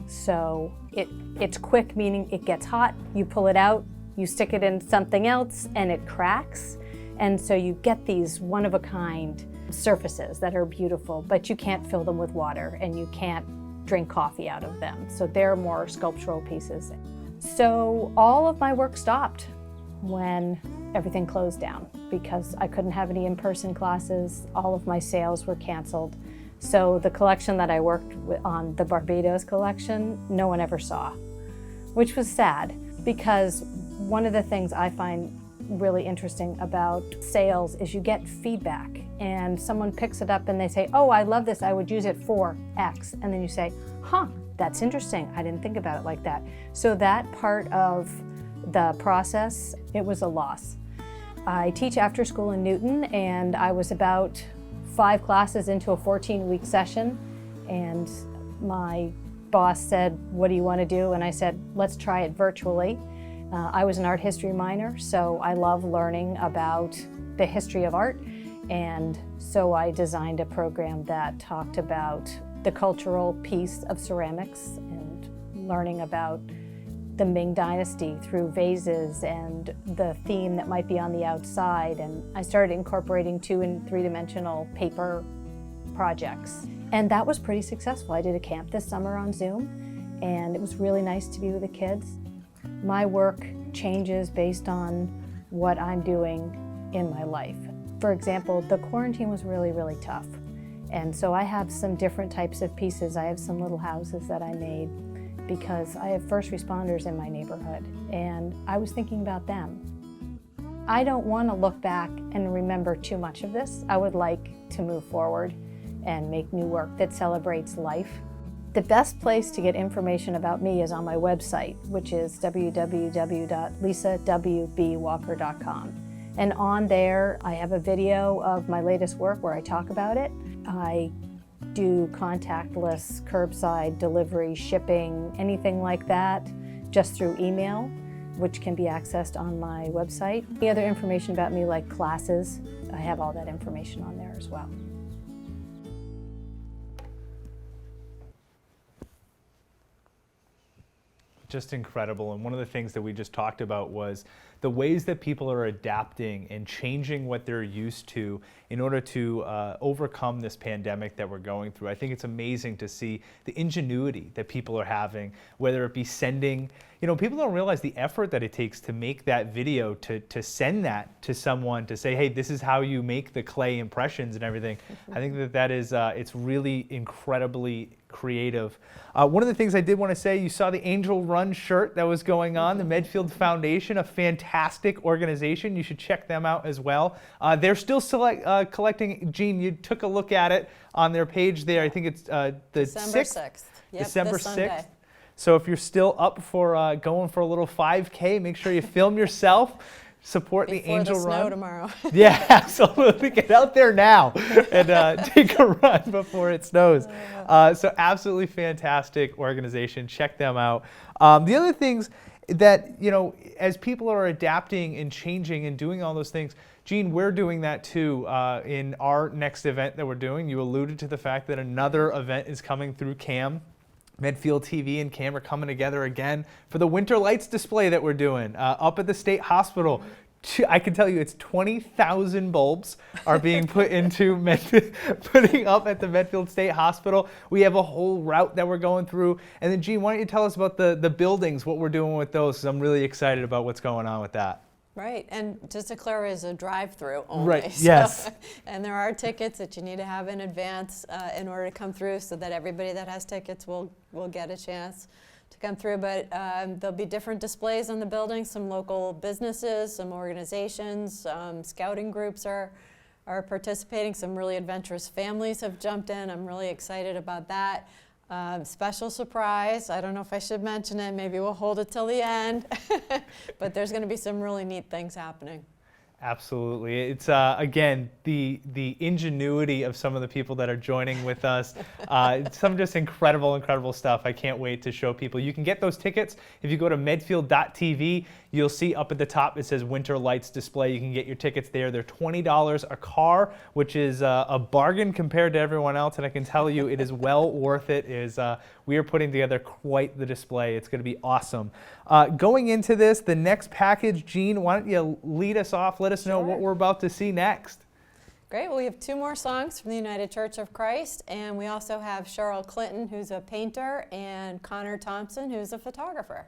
So it's quick, meaning it gets hot, you pull it out, you stick it in something else, and it cracks. And so you get these one-of-a-kind surfaces that are beautiful, but you can't fill them with water and you can't drink coffee out of them. So they're more sculptural pieces. So all of my work stopped when everything closed down because I couldn't have any in-person classes. All of my sales were canceled. So the collection that I worked on, the Barbados collection, no one ever saw, which was sad, because one of the things I find really interesting about sales is you get feedback, and someone picks it up and they say, oh, I love this, I would use it for X. And then you say, huh, that's interesting, I didn't think about it like that. So that part of the process, it was a loss. I teach after school in Newton, and I was about 5 classes into a 14-week session, and my boss said, what do you want to do? And I said, let's try it virtually. I was an art history minor, so I love learning about the history of art, and so I designed a program that talked about the cultural piece of ceramics and learning about the Ming Dynasty through vases and the theme that might be on the outside. And I started incorporating 2- and 3-dimensional paper projects. And that was pretty successful. I did a camp this summer on Zoom, and it was really nice to be with the kids. My work changes based on what I'm doing in my life. For example, the quarantine was really, really tough. And so I have some different types of pieces. I have some little houses that I made because I have first responders in my neighborhood, and I was thinking about them. I don't want to look back and remember too much of this. I would like to move forward and make new work that celebrates life. The best place to get information about me is on my website, which is www.lisawbwalker.com. And on there, I have a video of my latest work where I talk about it. I do contactless curbside delivery, shipping, anything like that, just through email, which can be accessed on my website. Any other information about me, like classes, I have all that information on there as well. just incredible. And one of the things that we just talked about was the ways that people are adapting and changing what they're used to in order to overcome this pandemic that we're going through. I think it's amazing to see the ingenuity that people are having, whether it be sending, you know, people don't realize the effort that it takes to make that video, to send that to someone, to say, hey, this is how you make the clay impressions and everything. I think that is, it's really incredibly creative. One of the things I did want to say, you saw the Angel Run shirt that was going on, the Medfield Foundation, a fantastic organization. You should check them out as well. They're still collecting, Jean, you took a look at it on their page there. I think it's the December 6th. 6th. Yep, December this Sunday. 6th. So if you're still up for going for a little 5K, make sure you film yourself. Support the Angel Before the Run. snow tomorrow. Yeah, absolutely. Get out there now and take a run before it snows. So absolutely fantastic organization. Check them out. The other things that, you know, as people are adapting and changing and doing all those things, Jean, we're doing that too in our next event that we're doing. You alluded to the fact that another event is coming through CAM. Medfield TV and CAM are coming together again for the winter lights display that we're doing up at the state hospital. I can tell you it's 20,000 bulbs are being put into putting up at the Medfield State Hospital. We have a whole route that we're going through. And then Jean, why don't you tell us about the buildings, what we're doing with those, because I'm really excited about what's going on with that. Right, and just to clarify, it's a drive-through only. Right, so, yes. And there are tickets that you need to have in advance in order to come through, so that everybody that has tickets will get a chance to come through. But there'll be different displays on the building, some local businesses, some organizations, scouting groups are participating. Some really adventurous families have jumped in. I'm really excited about that. Special surprise, I don't know if I should mention it, maybe we'll hold it till the end, but there's going to be some really neat things happening. Absolutely. It's, again, the ingenuity of some of the people that are joining with us. Some just incredible stuff. I can't wait to show people. You can get those tickets if you go to medfield.tv. You'll see up at the top it says Winter Lights Display. You can get your tickets there. They're $20 a car, which is a bargain compared to everyone else, and I can tell you it is well worth it. We are putting together quite the display. It's going to be awesome. Going into this, the next package, Jean, why don't you lead us off? Let us know what we're about to see next. Great. Well, we have 2 more songs from the United Church of Christ, and we also have Cheryl Clinton, who's a painter, and Connor Thompson, who's a photographer.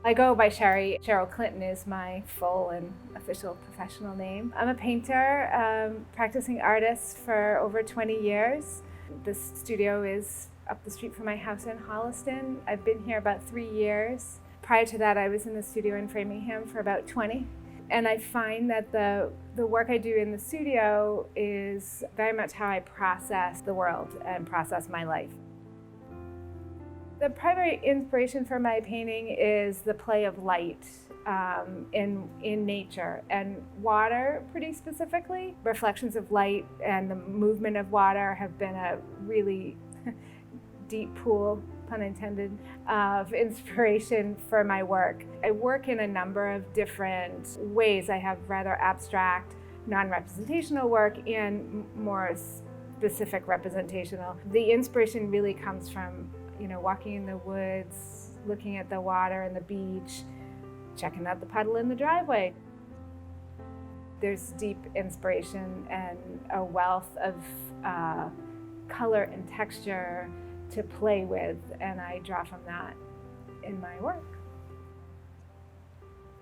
I go by Sherry. Cheryl Clinton is my full and official professional name. I'm a painter, practicing artist for over 20 years. This studio is up the street from my house in Holliston. I've been here about 3 years. Prior to that, I was in the studio in Framingham for about 20. And I find that the work I do in the studio is very much how I process the world and process my life. The primary inspiration for my painting is the play of light in nature and water, pretty specifically. Reflections of light and the movement of water have been a really deep pool, pun intended, of inspiration for my work. I work in a number of different ways. I have rather abstract, non-representational work and more specific representational. The inspiration really comes from walking in the woods, looking at the water and the beach, checking out the puddle in the driveway. There's deep inspiration and a wealth of color and texture to play with, and I draw from that in my work.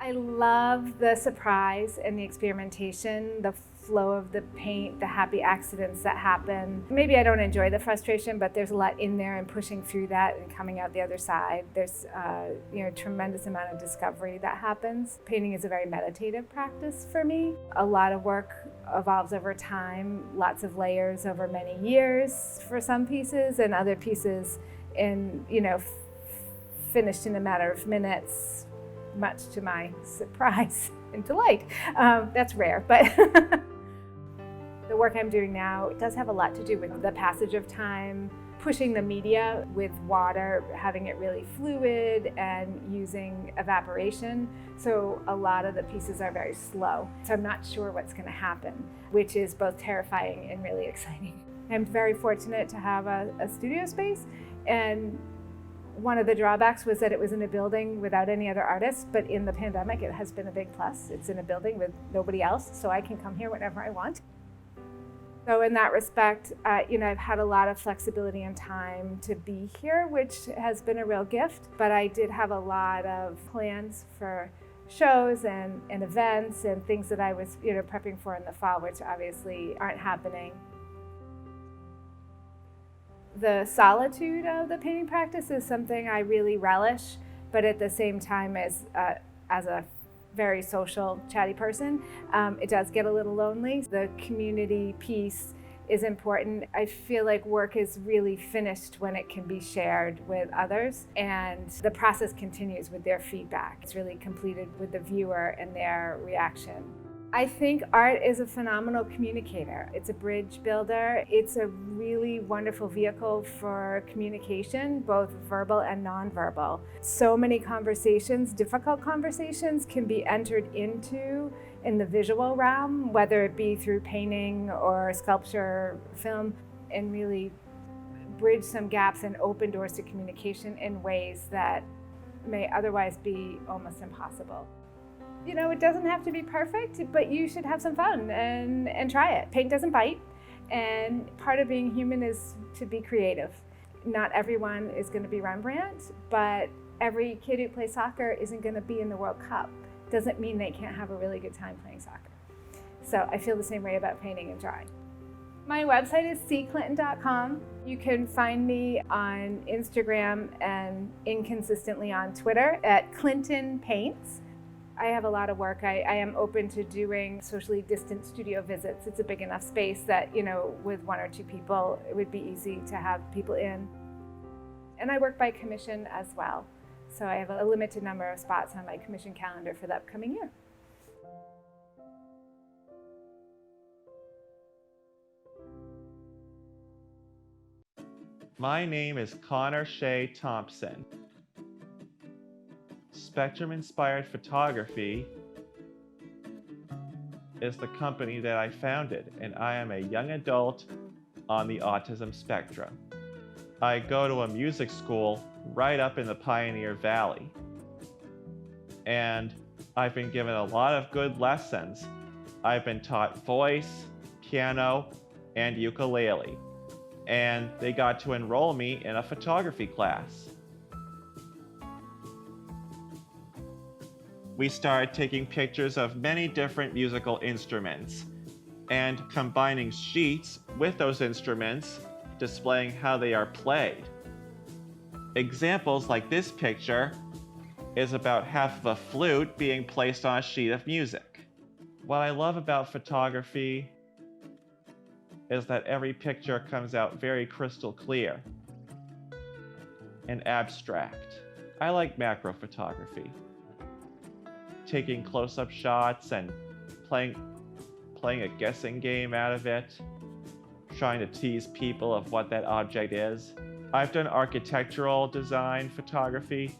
I love the surprise and the experimentation, the flow of the paint, the happy accidents that happen. Maybe I don't enjoy the frustration, but there's a lot in there and pushing through that and coming out the other side. There's a tremendous amount of discovery that happens. Painting is a very meditative practice for me. A lot of work evolves over time, lots of layers over many years for some pieces, and other pieces finished in a matter of minutes, much to my surprise and delight. That's rare, but the work I'm doing now does have a lot to do with the passage of time, pushing the media with water, having it really fluid, and using evaporation. So a lot of the pieces are very slow. So I'm not sure what's going to happen, which is both terrifying and really exciting. I'm very fortunate to have a studio space, and one of the drawbacks was that it was in a building without any other artists, but in the pandemic it has been a big plus. It's in a building with nobody else, so I can come here whenever I want. So in that respect, I've had a lot of flexibility and time to be here, which has been a real gift, but I did have a lot of plans for shows and events and things that I was prepping for in the fall, which obviously aren't happening. The solitude of the painting practice is something I really relish, but at the same time, as a very social, chatty person, it does get a little lonely. The community piece is important. I feel like work is really finished when it can be shared with others, and the process continues with their feedback. It's really completed with the viewer and their reaction. I think art is a phenomenal communicator. It's a bridge builder. It's a really wonderful vehicle for communication, both verbal and nonverbal. So many conversations, difficult conversations, can be entered into in the visual realm, whether it be through painting or sculpture, film, and really bridge some gaps and open doors to communication in ways that may otherwise be almost impossible. It doesn't have to be perfect, but you should have some fun and try it. Paint doesn't bite, and part of being human is to be creative. Not everyone is going to be Rembrandt, but every kid who plays soccer isn't going to be in the World Cup. Doesn't mean they can't have a really good time playing soccer. So I feel the same way about painting and drawing. My website is cclinton.com. You can find me on Instagram and inconsistently on Twitter at Clinton Paints. I have a lot of work. I am open to doing socially distant studio visits. It's a big enough space that, with 1 or 2 people, it would be easy to have people in. And I work by commission as well. So I have a limited number of spots on my commission calendar for the upcoming year. My name is Connor Shea Thompson. Spectrum-inspired photography is the company that I founded, and I am a young adult on the autism spectrum. I go to a music school right up in the Pioneer Valley, and I've been given a lot of good lessons. I've been taught voice, piano, and ukulele, and they got to enroll me in a photography class. we started taking pictures of many different musical instruments and combining sheets with those instruments, displaying how they are played. Examples like this picture is about half of a flute being placed on a sheet of music. What I love about photography is that every picture comes out very crystal clear and abstract. I like macro photography. Taking close-up shots and playing a guessing game out of it, trying to tease people of what that object is. I've done architectural design photography.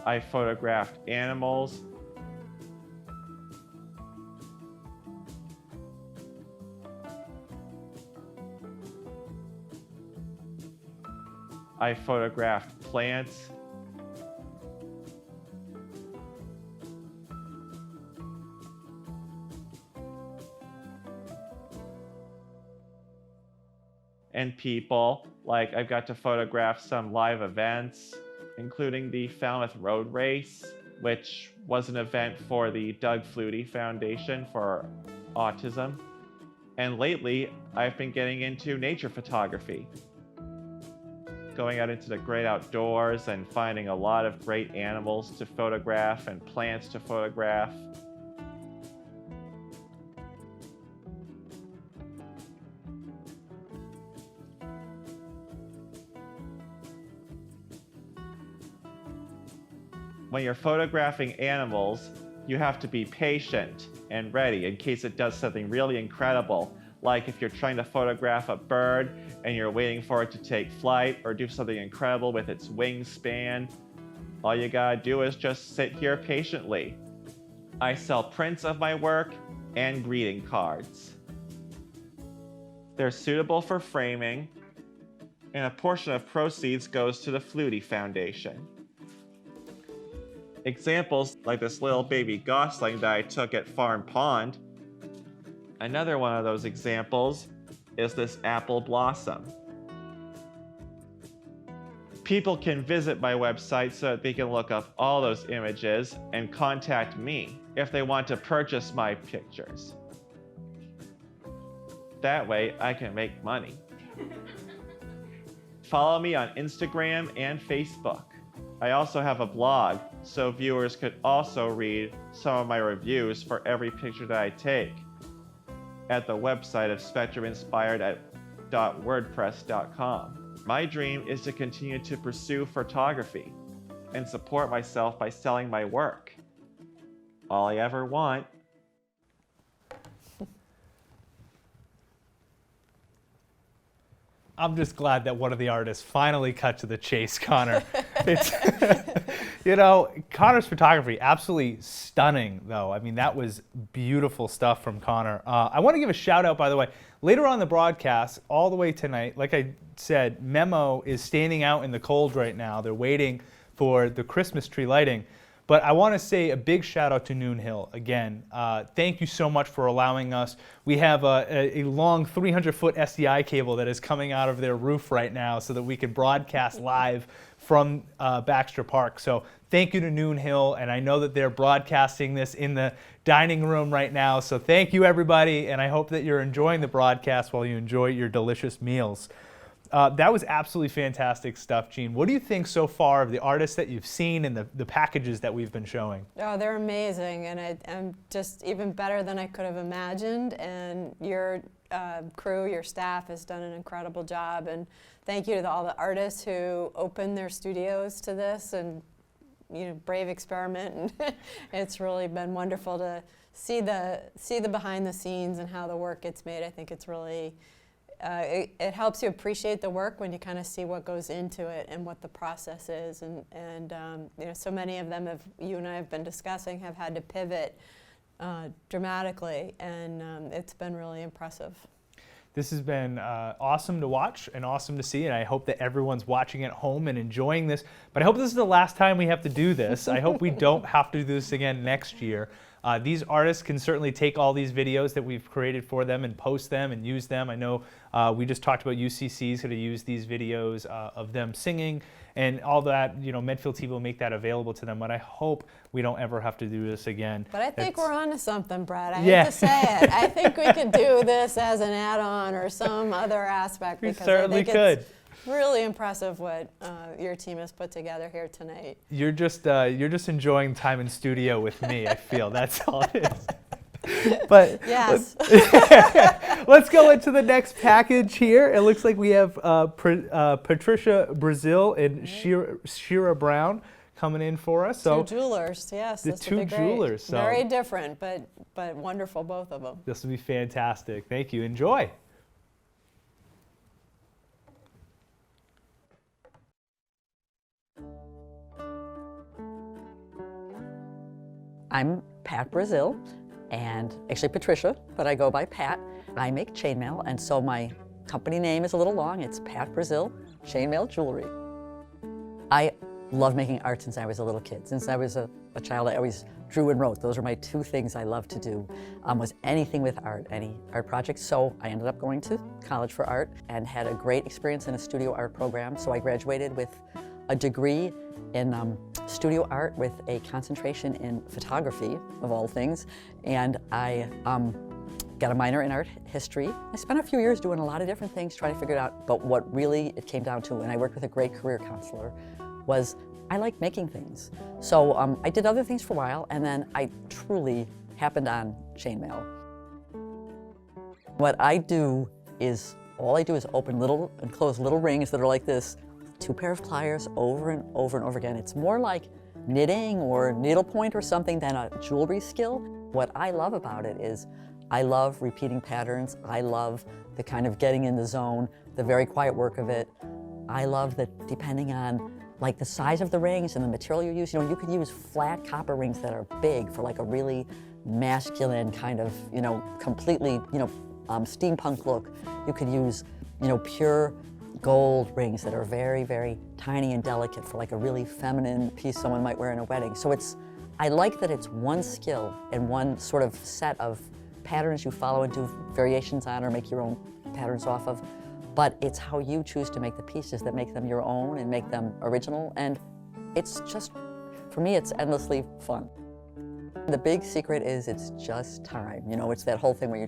I photographed animals. I photographed plants. And people, like I've got to photograph some live events, including the Falmouth Road Race, which was an event for the Doug Flutie Foundation for Autism. And lately, I've been getting into nature photography, going out into the great outdoors and finding a lot of great animals to photograph and plants to photograph. When you're photographing animals, you have to be patient and ready in case it does something really incredible. Like if you're trying to photograph a bird and you're waiting for it to take flight or do something incredible with its wingspan, all you gotta do is just sit here patiently. I sell prints of my work and greeting cards. They're suitable for framing, and a portion of proceeds goes to the Flutie Foundation. Examples like this little baby gosling that I took at Farm Pond. Another one of those examples is this apple blossom. People can visit my website so that they can look up all those images and contact me if they want to purchase my pictures. That way I can make money. Follow me on Instagram and Facebook. I also have a blog, so viewers could also read some of my reviews for every picture that I take at the website of spectruminspired.wordpress.com. My dream is to continue to pursue photography and support myself by selling my work. All I ever want. I'm just glad that one of the artists finally cut to the chase, Connor. It's, you know, Connor's photography, absolutely stunning, though. I mean, that was beautiful stuff from Connor. I want to give a shout out, by the way. Later on the broadcast, all the way tonight, like I said, Memo is standing out in the cold right now. They're waiting for the Christmas tree lighting. But I want to say a big shout out to Noon Hill again. Thank you so much for allowing us. We have a long 300-foot SDI cable that is coming out of their roof right now so that we can broadcast live from Baxter Park. So thank you to Noon Hill, and I know that they're broadcasting this in the dining room right now. So thank you, everybody, and I hope that you're enjoying the broadcast while you enjoy your delicious meals. That was absolutely fantastic stuff, Jean. What do you think so far of the artists that you've seen and the packages that we've been showing? Oh, they're amazing, and I'm just even better than I could have imagined. And your crew, your staff has done an incredible job. And thank you to all the artists who opened their studios to this, and brave experiment. And it's really been wonderful to see the behind the scenes and how the work gets made. I think it's really. It helps you appreciate the work when you kind of see what goes into it and what the process is, and so many of them you and I have been discussing have had to pivot dramatically, and it's been really impressive. This has been awesome to watch and awesome to see, and I hope that everyone's watching at home and enjoying this. But I hope this is the last time we have to do this. I hope we don't have to do this again next year. These artists can certainly take all these videos that we've created for them and post them and use them. I know we just talked about UCC's going to use these videos of them singing and all that. You know, Medfield TV will make that available to them, but I hope we don't ever have to do this again. But I think we're onto something, Brett. I Yeah. hate to say it. I think we could do this as an add-on or some other aspect. We because certainly I think could. It's really impressive what your team has put together here tonight. You're just enjoying time in studio with me. I feel that's all it is. But Yes. let's go into the next package here. It looks like we have Patricia Brazil and Shira Brown coming in for us. So two jewelers, yes. the this two would be great. jewelers. So Very different, but wonderful, both of them. this will be fantastic. Thank you. Enjoy. I'm Pat Brazil, and actually Patricia, but I go by Pat. I make chainmail, and so my company name is a little long. It's Pat Brazil Chainmail Jewelry. I love making art since I was a little kid. Since I was a child, I always drew and wrote. Those are my two things I love to do, was anything with art, any art projects. So I ended up going to college for art and had a great experience in a studio art program. So I graduated with a degree in studio art with a concentration in photography, of all things, and I got a minor in art history. I spent a few years doing a lot of different things trying to figure it out, but what really it came down to, and I worked with a great career counselor, was I like making things. So I did other things for a while, and then I truly happened on chainmail. What I do is, all I do is open little and close little rings that are like this, 2 pair of pliers over and over and over again. It's more like knitting or needlepoint or something than a jewelry skill. What I love about it is I love repeating patterns. I love the kind of getting in the zone, the very quiet work of it. I love that depending on like the size of the rings and the material you use, you know, you could use flat copper rings that are big for like a really masculine kind of, you know, completely, you know, steampunk look. You could use, you know, pure gold rings that are very, very tiny and delicate for like a really feminine piece someone might wear in a wedding. So I like that it's one skill and one sort of set of patterns you follow and do variations on or make your own patterns off of, but it's how you choose to make the pieces that make them your own and make them original, and it's just, for me, it's endlessly fun. The big secret is it's just time. You know, it's that whole thing where you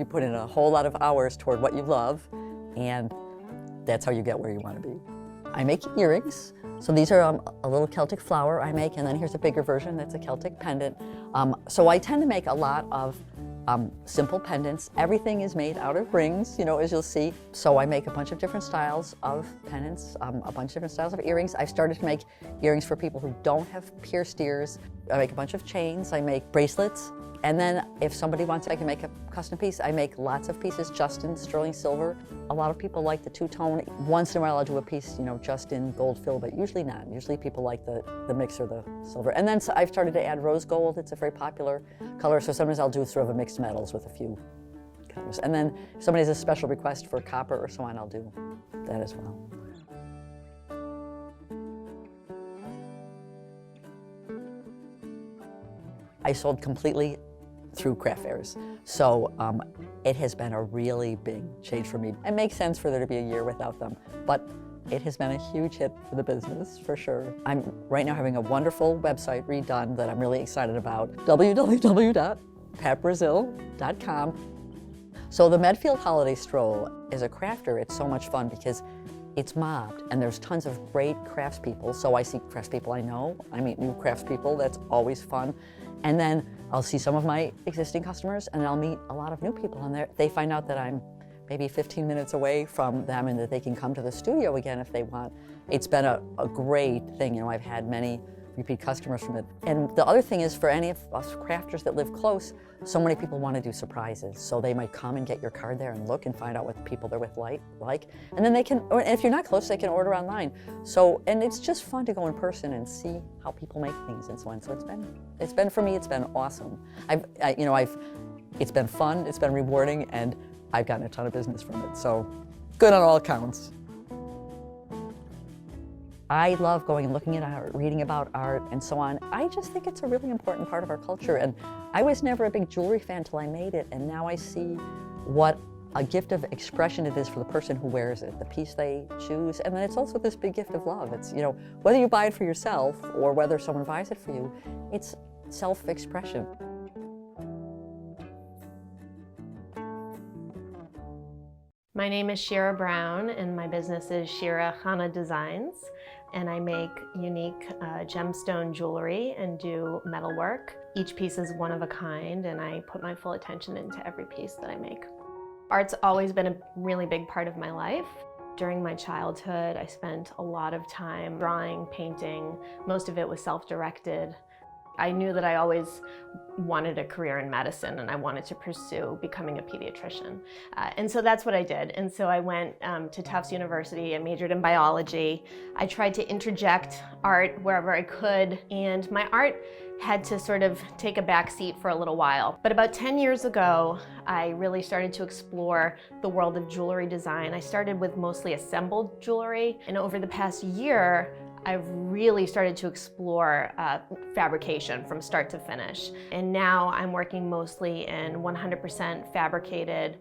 put in a whole lot of hours toward what you love, and that's how you get where you want to be. I make earrings. So these are a little Celtic flower I make, and then here's a bigger version that's a Celtic pendant. So I tend to make a lot of simple pendants. Everything is made out of rings, you know, as you'll see. So I make a bunch of different styles of pendants, a bunch of different styles of earrings. I've started to make earrings for people who don't have pierced ears. I make a bunch of chains. I make bracelets. And then if somebody wants, I can make a custom piece. I make lots of pieces just in sterling silver. A lot of people like the two-tone. Once in a while I'll do a piece, you know, just in gold fill, but usually not. Usually people like the mix or the silver. And then I've started to add rose gold. It's a very popular color, so sometimes I'll do sort of a mixed metals with a few colors. And then if somebody has a special request for copper or so on, I'll do that as well. I sold completely through craft fairs. So it has been a really big change for me. It makes sense for there to be a year without them, but it has been a huge hit for the business, for sure. I'm right now having a wonderful website redone that I'm really excited about, www.patbrazil.com. So the Medfield Holiday Stroll, as a crafter, it's so much fun because it's mobbed, and there's tons of great craftspeople. So I see craftspeople I know, I meet new craftspeople, that's always fun. And then I'll see some of my existing customers, and I'll meet a lot of new people, and they find out that I'm maybe 15 minutes away from them and that they can come to the studio again if they want. It's been a great thing. You know, I've had many repeat customers from it. And the other thing is, for any of us crafters that live close, so many people want to do surprises. So they might come and get your card there and look and find out what the people they're with like. And then they can, or if you're not close, they can order online. So, and it's just fun to go in person and see how people make things and so on. So it's been for me, it's been awesome. It's been fun, it's been rewarding, and I've gotten a ton of business from it. So good on all accounts. I love going and looking at art, reading about art and so on. I just think it's a really important part of our culture. And I was never a big jewelry fan till I made it. And now I see what a gift of expression it is for the person who wears it, the piece they choose. And then it's also this big gift of love. It's, you know, whether you buy it for yourself or whether someone buys it for you, it's self-expression. My name is Shira Brown, and my business is Shira Hana Designs, and I make unique gemstone jewelry and do metalwork. Each piece is one of a kind, and I put my full attention into every piece that I make. Art's always been a really big part of my life. During my childhood, I spent a lot of time drawing, painting. Most of it was self-directed. I knew that I always wanted a career in medicine and I wanted to pursue becoming a pediatrician. And so that's what I did. And so I went to Tufts University and majored in biology. I tried to interject art wherever I could, and my art had to sort of take a back seat for a little while. But about 10 years ago, I really started to explore the world of jewelry design. I started with mostly assembled jewelry, and over the past year, I've really started to explore fabrication from start to finish. And now I'm working mostly in 100% fabricated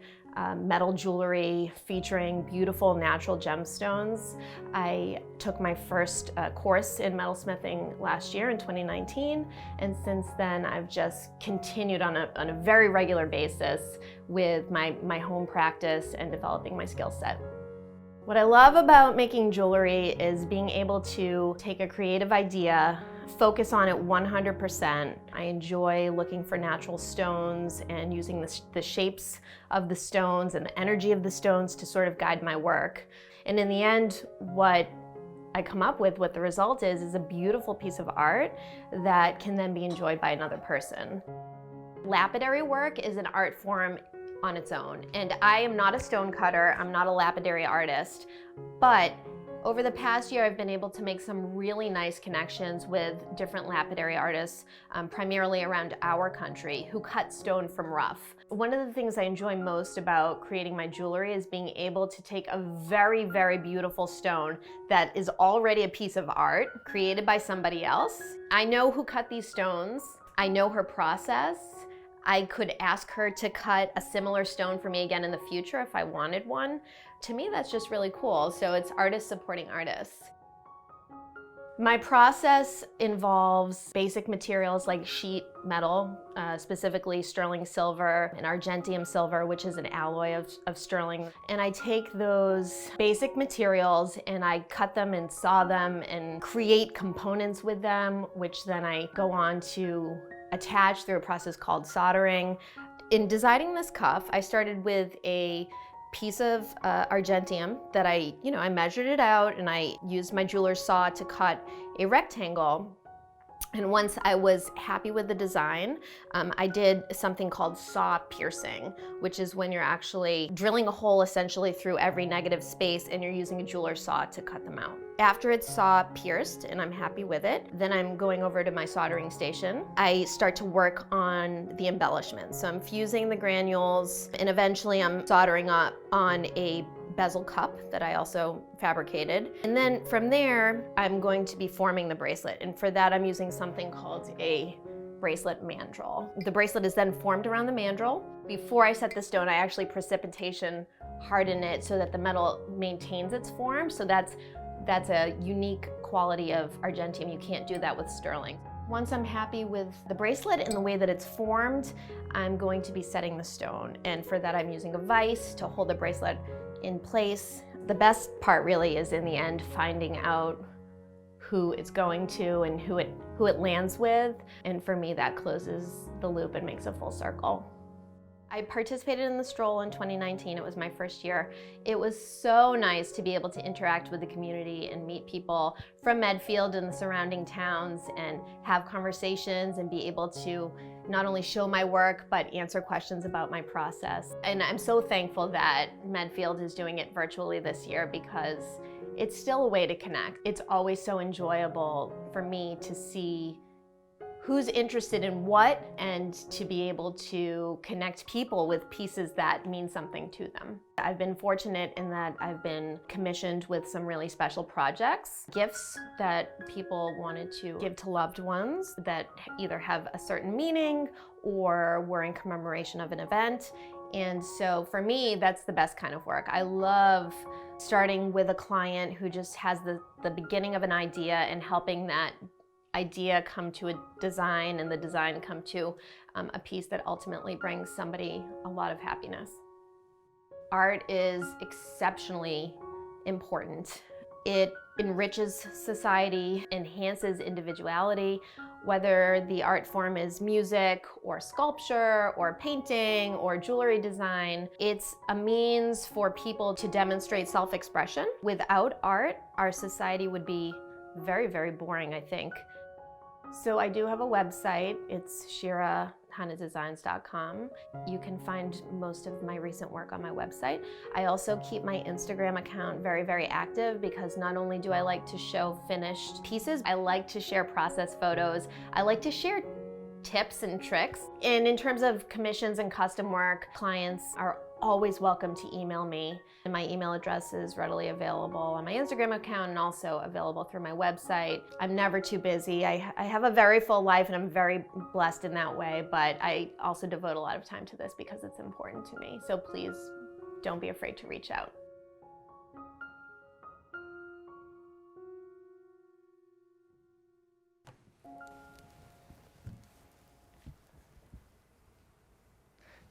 metal jewelry featuring beautiful natural gemstones. I took my first course in metalsmithing last year in 2019, and since then I've just continued on a very regular basis with my home practice and developing my skill set. What I love about making jewelry is being able to take a creative idea, focus on it 100%. I enjoy looking for natural stones and using the shapes of the stones and the energy of the stones to sort of guide my work. And in the end, what I come up with, what the result is a beautiful piece of art that can then be enjoyed by another person. Lapidary work is an art form on its own. And I am not a stone cutter, I'm not a lapidary artist, but over the past year I've been able to make some really nice connections with different lapidary artists, primarily around our country, who cut stone from rough. One of the things I enjoy most about creating my jewelry is being able to take a very, very beautiful stone that is already a piece of art created by somebody else. I know who cut these stones, I know her process. I could ask her to cut a similar stone for me again in the future if I wanted one. To me, that's just really cool. So it's artists supporting artists. My process involves basic materials like sheet metal, specifically sterling silver and argentium silver, which is an alloy of sterling. And I take those basic materials and I cut them and saw them and create components with them, which then I go on to attach through a process called soldering. In designing this cuff, I started with a piece of argentium that I measured it out and I used my jeweler's saw to cut a rectangle. And once I was happy with the design, I did something called saw piercing, which is when you're actually drilling a hole essentially through every negative space and you're using a jeweler's saw to cut them out. After it's saw pierced and I'm happy with it, then I'm going over to my soldering station. I start to work on the embellishments. So I'm fusing the granules and eventually I'm soldering up on a bezel cup that I also fabricated. And then from there, I'm going to be forming the bracelet. And for that, I'm using something called a bracelet mandrel. The bracelet is then formed around the mandrel. Before I set the stone, I actually precipitation harden it so that the metal maintains its form. So that's a unique quality of argentium. You can't do that with sterling. Once I'm happy with the bracelet and the way that it's formed, I'm going to be setting the stone. And for that, I'm using a vise to hold the bracelet in place. The best part really is in the end finding out who it's going to and who it lands with. And for me, that closes the loop and makes a full circle. I participated in the Stroll in 2019. It was my first year. It was so nice to be able to interact with the community and meet people from Medfield and the surrounding towns and have conversations and be able to not only show my work, but answer questions about my process. And I'm so thankful that Medfield is doing it virtually this year because it's still a way to connect. It's always so enjoyable for me to see who's interested in what, and to be able to connect people with pieces that mean something to them. I've been fortunate in that I've been commissioned with some really special projects, gifts that people wanted to give to loved ones that either have a certain meaning or were in commemoration of an event. And so for me, that's the best kind of work. I love starting with a client who just has the beginning of an idea and helping that idea come to a design and the design come to a piece that ultimately brings somebody a lot of happiness. Art is exceptionally important. It enriches society, enhances individuality, whether the art form is music or sculpture or painting or jewelry design. It's a means for people to demonstrate self-expression. Without art, our society would be very, very boring, I think. So I do have a website. It's shirahanadesigns.com. You can find most of my recent work on my website. I also keep my Instagram account very, very active because not only do I like to show finished pieces, I like to share process photos. I like to share tips and tricks. And in terms of commissions and custom work, clients are always welcome to email me. And my email address is readily available on my Instagram account and also available through my website. I'm never too busy. I have a very full life and I'm very blessed in that way, but I also devote a lot of time to this because it's important to me. So please don't be afraid to reach out.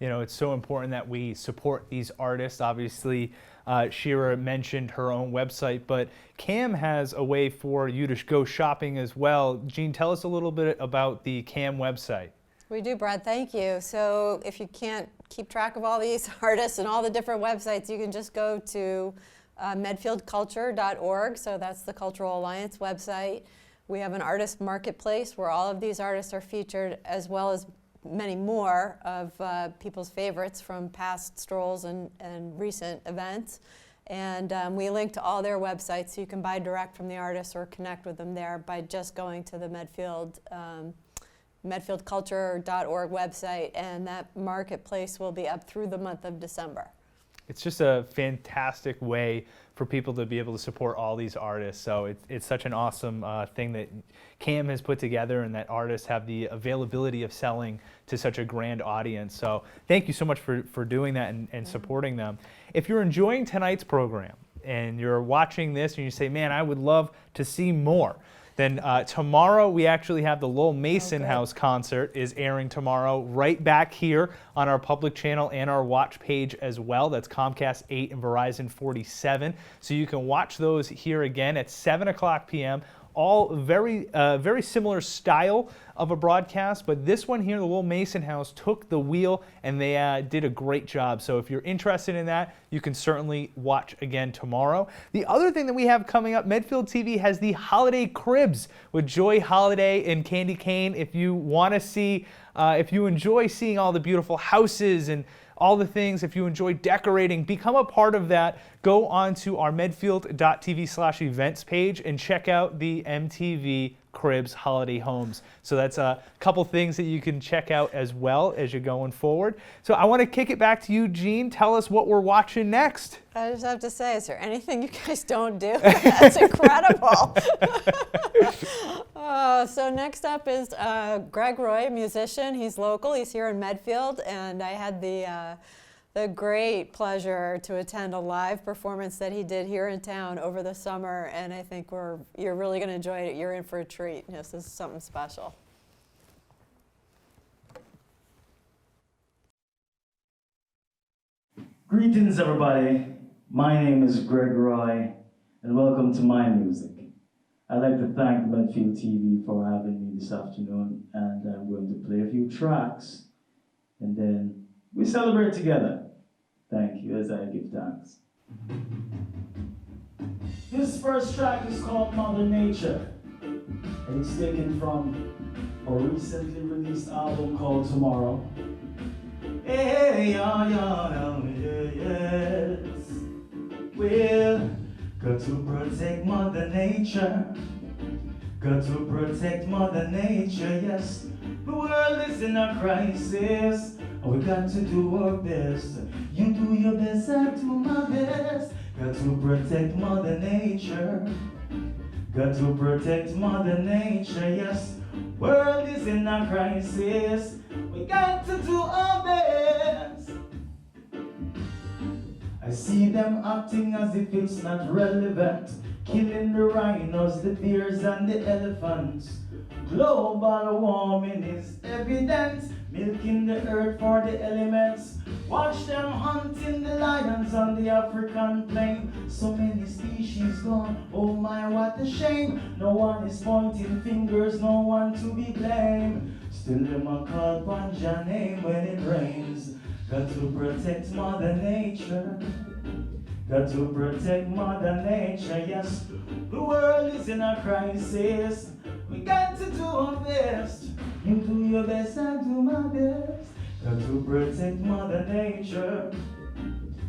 You know, it's so important that we support these artists. Obviously, Shira mentioned her own website, but CAM has a way for you to go shopping as well. Jean, tell us a little bit about the CAM website. We do, Brad, thank you. So if you can't keep track of all these artists and all the different websites, you can just go to medfieldculture.org. So that's the Cultural Alliance website. We have an artist marketplace where all of these artists are featured, as well as many more of people's favorites from past strolls and recent events. And we link to all their websites, so you can buy direct from the artists or connect with them there by just going to the medfieldculture.org website, and that marketplace will be up through the month of December. It's just a fantastic way for people to be able to support all these artists. So it's such an awesome thing that CAM has put together, and that artists have the availability of selling to such a grand audience. So thank you so much for doing that and supporting them. If you're enjoying tonight's program and you're watching this and you say, man, I would love to see more, then tomorrow we actually have the Lowell Mason House concert is airing tomorrow right back here on our public channel and our watch page as well. That's Comcast 8 and Verizon 47. So you can watch those here again at 7 o'clock p.m. All very similar style of a broadcast, but this one here, the Lowell Mason House, took the wheel and they did a great job. So if you're interested in that, you can certainly watch again tomorrow. The other thing that we have coming up, Medfield TV has the Holiday Cribs with Joy Holiday and Candy Cane. If you want to see, if you enjoy seeing all the beautiful houses and all the things, if you enjoy decorating, become a part of that. Go on to our medfield.tv/events page and check out the MTV Cribs Holiday Homes. So that's a couple things that you can check out as well as you're going forward. So I want to kick it back to you, Jean. Tell us what we're watching next. I just have to say, is there anything you guys don't do? That's incredible. So next up is Greg Roy, musician. He's local. He's here in Medfield, and I had the great pleasure to attend a live performance that he did here in town over the summer, and I think you're really going to enjoy it. You're in for a treat. This is something special. Greetings, everybody. My name is Greg Roy, and welcome to my music. I'd like to thank Medfield TV for having me this afternoon, and I'm going to play a few tracks, and then we celebrate together. Thank you, as I give thanks. This first track is called Mother Nature, and it's taken from a recently released album called Tomorrow. Hey, yes. We're got to protect Mother Nature, Got to protect Mother Nature, yes. The world is in a crisis. We got to do our best. You do your best, I do my best. Got to protect Mother Nature. Got to protect Mother Nature, yes. World is in a crisis. We got to do our best. I see them acting as if it's not relevant. Killing the rhinos, the bears and the elephants. Global warming is evident. Milking the earth for the elements. Watch them hunting the lions on the African plain. So many species gone, oh my, what a shame. No one is pointing fingers, no one to be blamed. Still them a call Panja name when it rains. Got to protect Mother Nature. Got to protect Mother Nature, yes. The world is in a crisis. We got to do our best. You do your best, I do my best. Got to protect Mother Nature.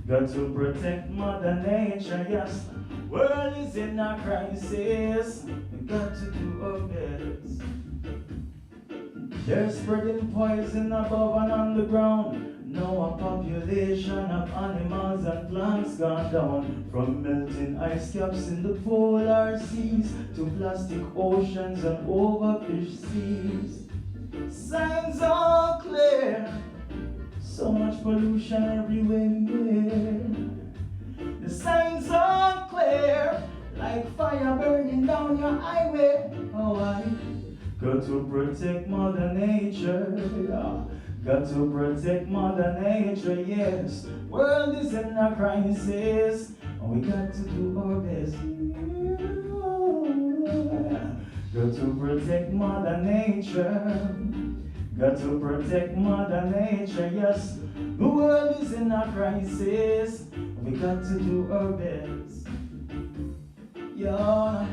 Got to protect Mother Nature, yes. World is in a crisis. We got to do our best. They're spreading poison above and underground. Now a population of animals and plants gone down. From melting ice caps in the polar seas to plastic oceans and overfished seas. Signs are clear. So much pollution everywhere. The signs are clear. Like fire burning down your highway. Oh, I got to protect Mother Nature. Yeah. Got to protect Mother Nature, yes. World is in a crisis, and we got to do our best. Got to protect Mother Nature. Got to protect Mother Nature, yes. The world is in a crisis, and we got to do our best. Yeah,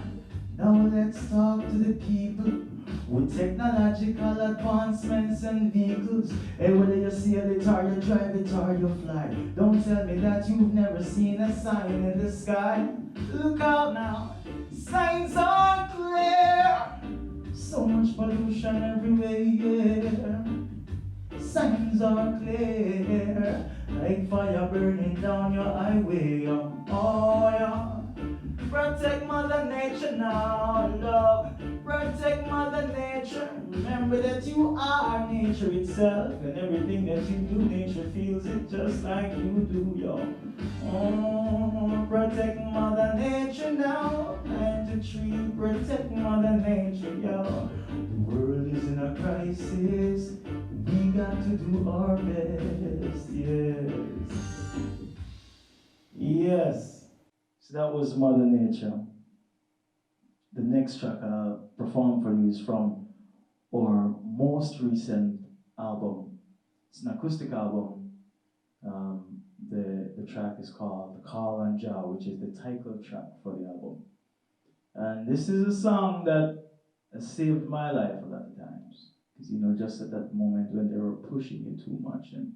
now let's talk to the people. With technological advancements and vehicles, hey, whether you sail it or you drive it or you fly, don't tell me that you've never seen a sign in the sky. Look out now, signs are clear. So much pollution everywhere. Signs are clear, like fire burning down your highway. Oh yeah. Protect Mother Nature now, love. Protect Mother Nature. Remember that you are nature itself, and everything that you do, nature feels it just like you do, yo. Oh, protect Mother Nature now. Plant a tree, protect Mother Nature, yo. The world is in a crisis. We got to do our best, yes. Yes. So that was Mother Nature. The next track I'll perform for you is from our most recent album. It's an acoustic album. The track is called The Call and Jaw, which is the title track for the album. And this is a song that has saved my life a lot of times. Because, you know, just at that moment when they were pushing you too much and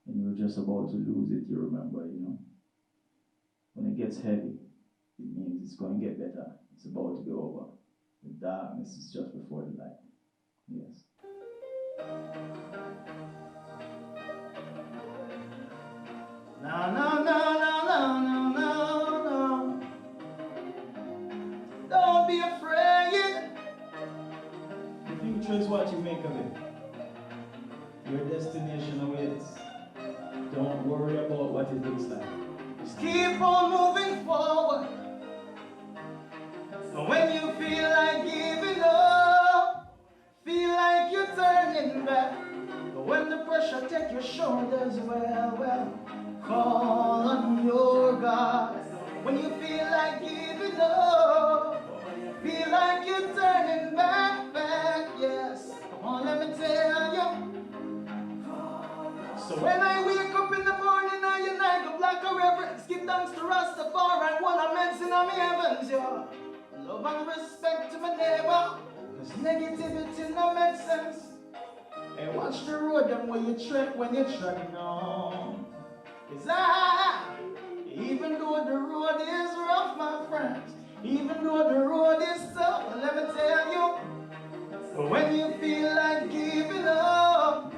you were just about to lose it, you remember, you know. When it gets heavy, it means it's going to get better. It's about to be over. The darkness is just before the light. Yes. No, no, no, no, no, no, no, no. Don't be afraid. The future is what you make of it. Your destination awaits. Don't worry about what it looks like. Just keep on moving forward. And when you feel like giving up, feel like you're turning back, but when the pressure takes your shoulders, well, call on your God. When you feel like giving up, feel like you're turning back, yes. Come on, let me tell you. So when I wake up in the morning, I go black or reverence, give thanks to Rastafari, one of men's in my heavens, yeah. Love and respect to my neighbor, cause negativity no makes sense. Hey, watch the road them where you tread when you're treading on. Cause even though the road is rough, my friends, Even though the road is tough, let me tell you, when you feel like giving up,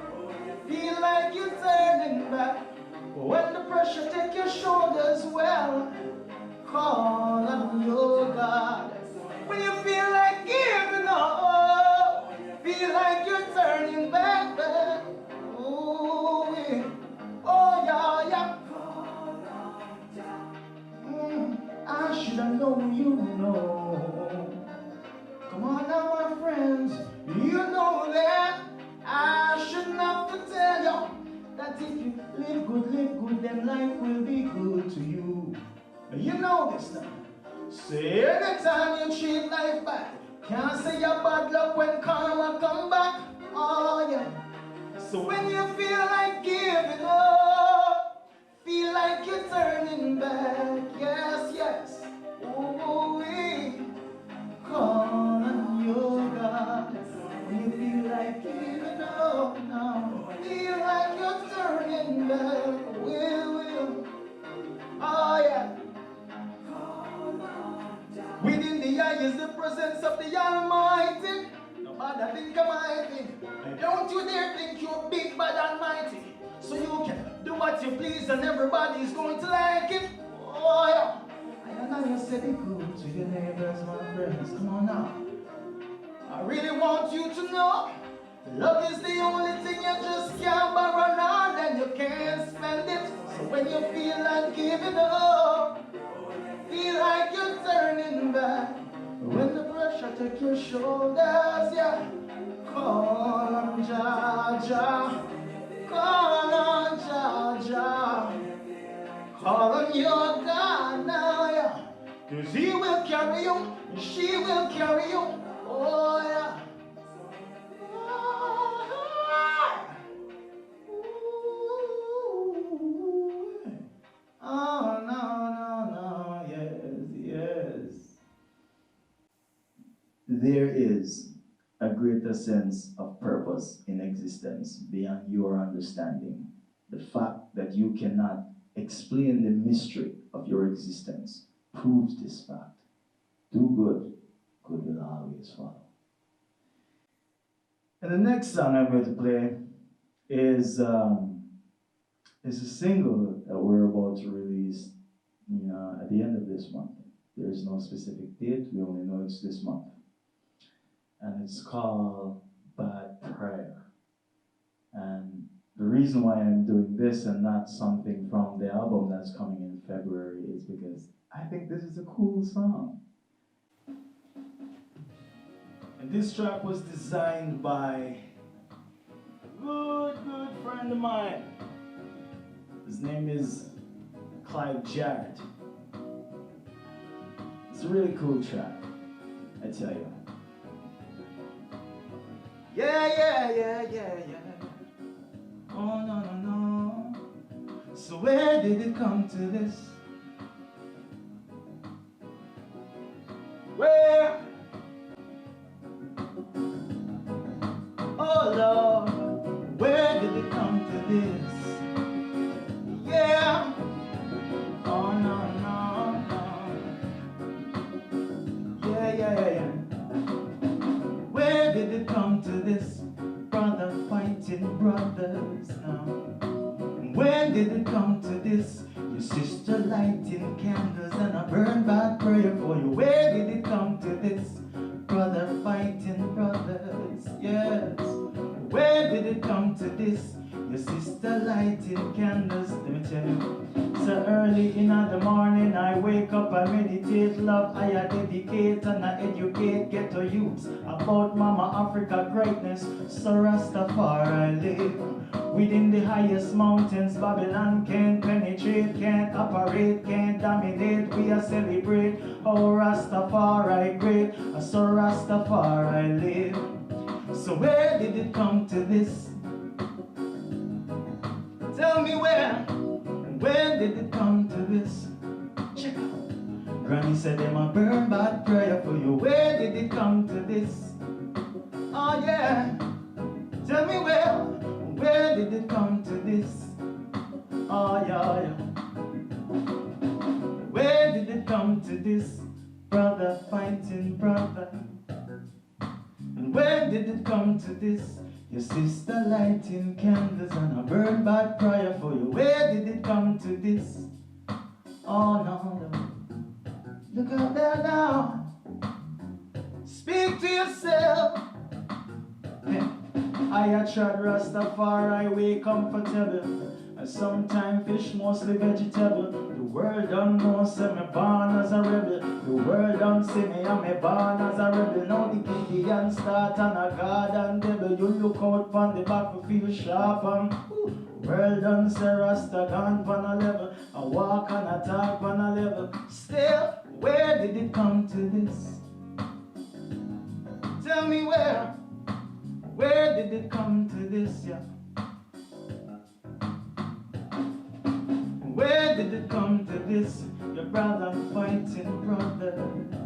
feel like you're turning back, when the pressure take your shoulders, well, call on your God. When you feel like giving up, feel like you're turning back, oh, yeah. Oh, yeah, yeah. I should have known, you know. Come on now, my friends, you know that I shouldn't have to tell you that if you live good, then life will be good to you. You know this now. Say anytime you treat life bad, can't say you're bad luck when karma come back. Oh yeah. So when you feel like giving up, feel like you're turning back, yes, yes. Oh, we call on your God. When you feel like giving up now, feel like you're turning back, we will. Oh yeah. Within the eye is the presence of the Almighty. Nobody think I'm mighty. And don't you dare think you're big, bad, almighty. So you can do what you please and everybody's going to like it. Oh yeah. I know you said it good to your neighbors, my friends. Come on now. I really want you to know love is the only thing you just can't borrow now, and you can't spend it. So when you feel like giving up, feel like you're turning back, when the pressure take your shoulders, yeah, call on Jah, call on Jah, call on your God now, yeah, 'cause he will carry you, she will carry you, oh yeah. Oh, no, yes. There is a greater sense of purpose in existence beyond your understanding. The fact that you cannot explain the mystery of your existence proves this fact. Do good, good will always follow. And the next song I'm going to play is a single that we're about to release at the end of this month. There is no specific date, we only know it's this month. And it's called Bad Prayer. And the reason why I'm doing this and not something from the album that's coming in February is because I think this is a cool song. And this track was designed by a good friend of mine. His name is Clive Jarrett. It's a really cool track, I tell you. Yeah. Oh, no. So where did it come to this? Where? Oh, Lord, where did it come to this? Yeah. Oh, no. Yeah. Where did it come to this? Brother fighting brothers now. When did it come to this? Your sister lighting candles and I burn bad prayer for you. Where did it come to this? Brother fighting brothers, yes. Where did it come to this? Your sister lighting candles. Let me tell you. So early in the morning I wake up, I meditate, love I dedicate and I educate ghetto youths about Mama Africa greatness. So Rastafari live within the highest mountains. Babylon can't penetrate, can't operate, can't dominate. We are celebrate, oh Rastafari great. So Rastafari live. So where did it come to this? Tell me where. When did it come to this? Check out. Granny said them a burn bad prayer for you. Where did it come to this? Oh yeah. Tell me where did it come to this? Oh yeah. Where did it come to this? brother fighting brother. And when did it come to this? Your sister lighting candles and a burn bad prayer for you. Where did it come to this? Oh no, no. Look out there now. Speak to yourself. I a trod Rastafari way comfortable. I sometimes fish, mostly vegetable. The world don't know, say me born as a rebel. The world don't see me, I'm me born as a rebel. Now the Gideon start and a God and devil. You look out from the battlefield sharp and world don't say Rasta gone on a level. I walk and I talk on a level. Still, where did it come to this? Tell me where did it come to this, yeah? Where did it come to this? Your brother fighting brothers,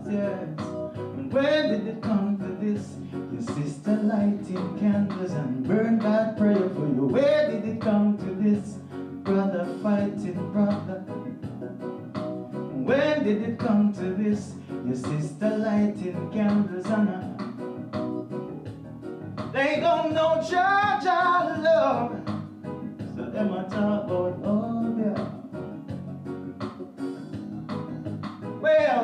yes. And where did it come to this? Your sister lighting candles and burn bad prayer for you. Where did it come to this? Brother fighting brother. When did it come to this? Your sister lighting candles and they don't know Georgia love, so them a talk about love, yeah. Well,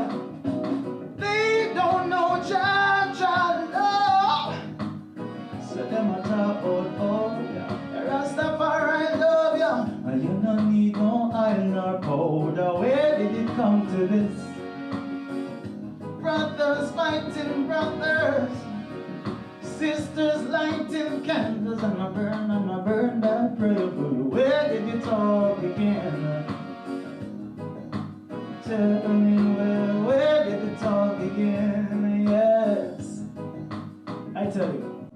they don't know Georgia love, so them a talk about love, yeah. Rastafari love, yeah. And you no need no oil nor powder. Where did it come to this? Brothers fighting brothers. Sisters lighting candles and I burn that prayer for you. Where did it all begin? Tell me where did it all begin? Yes, I tell you,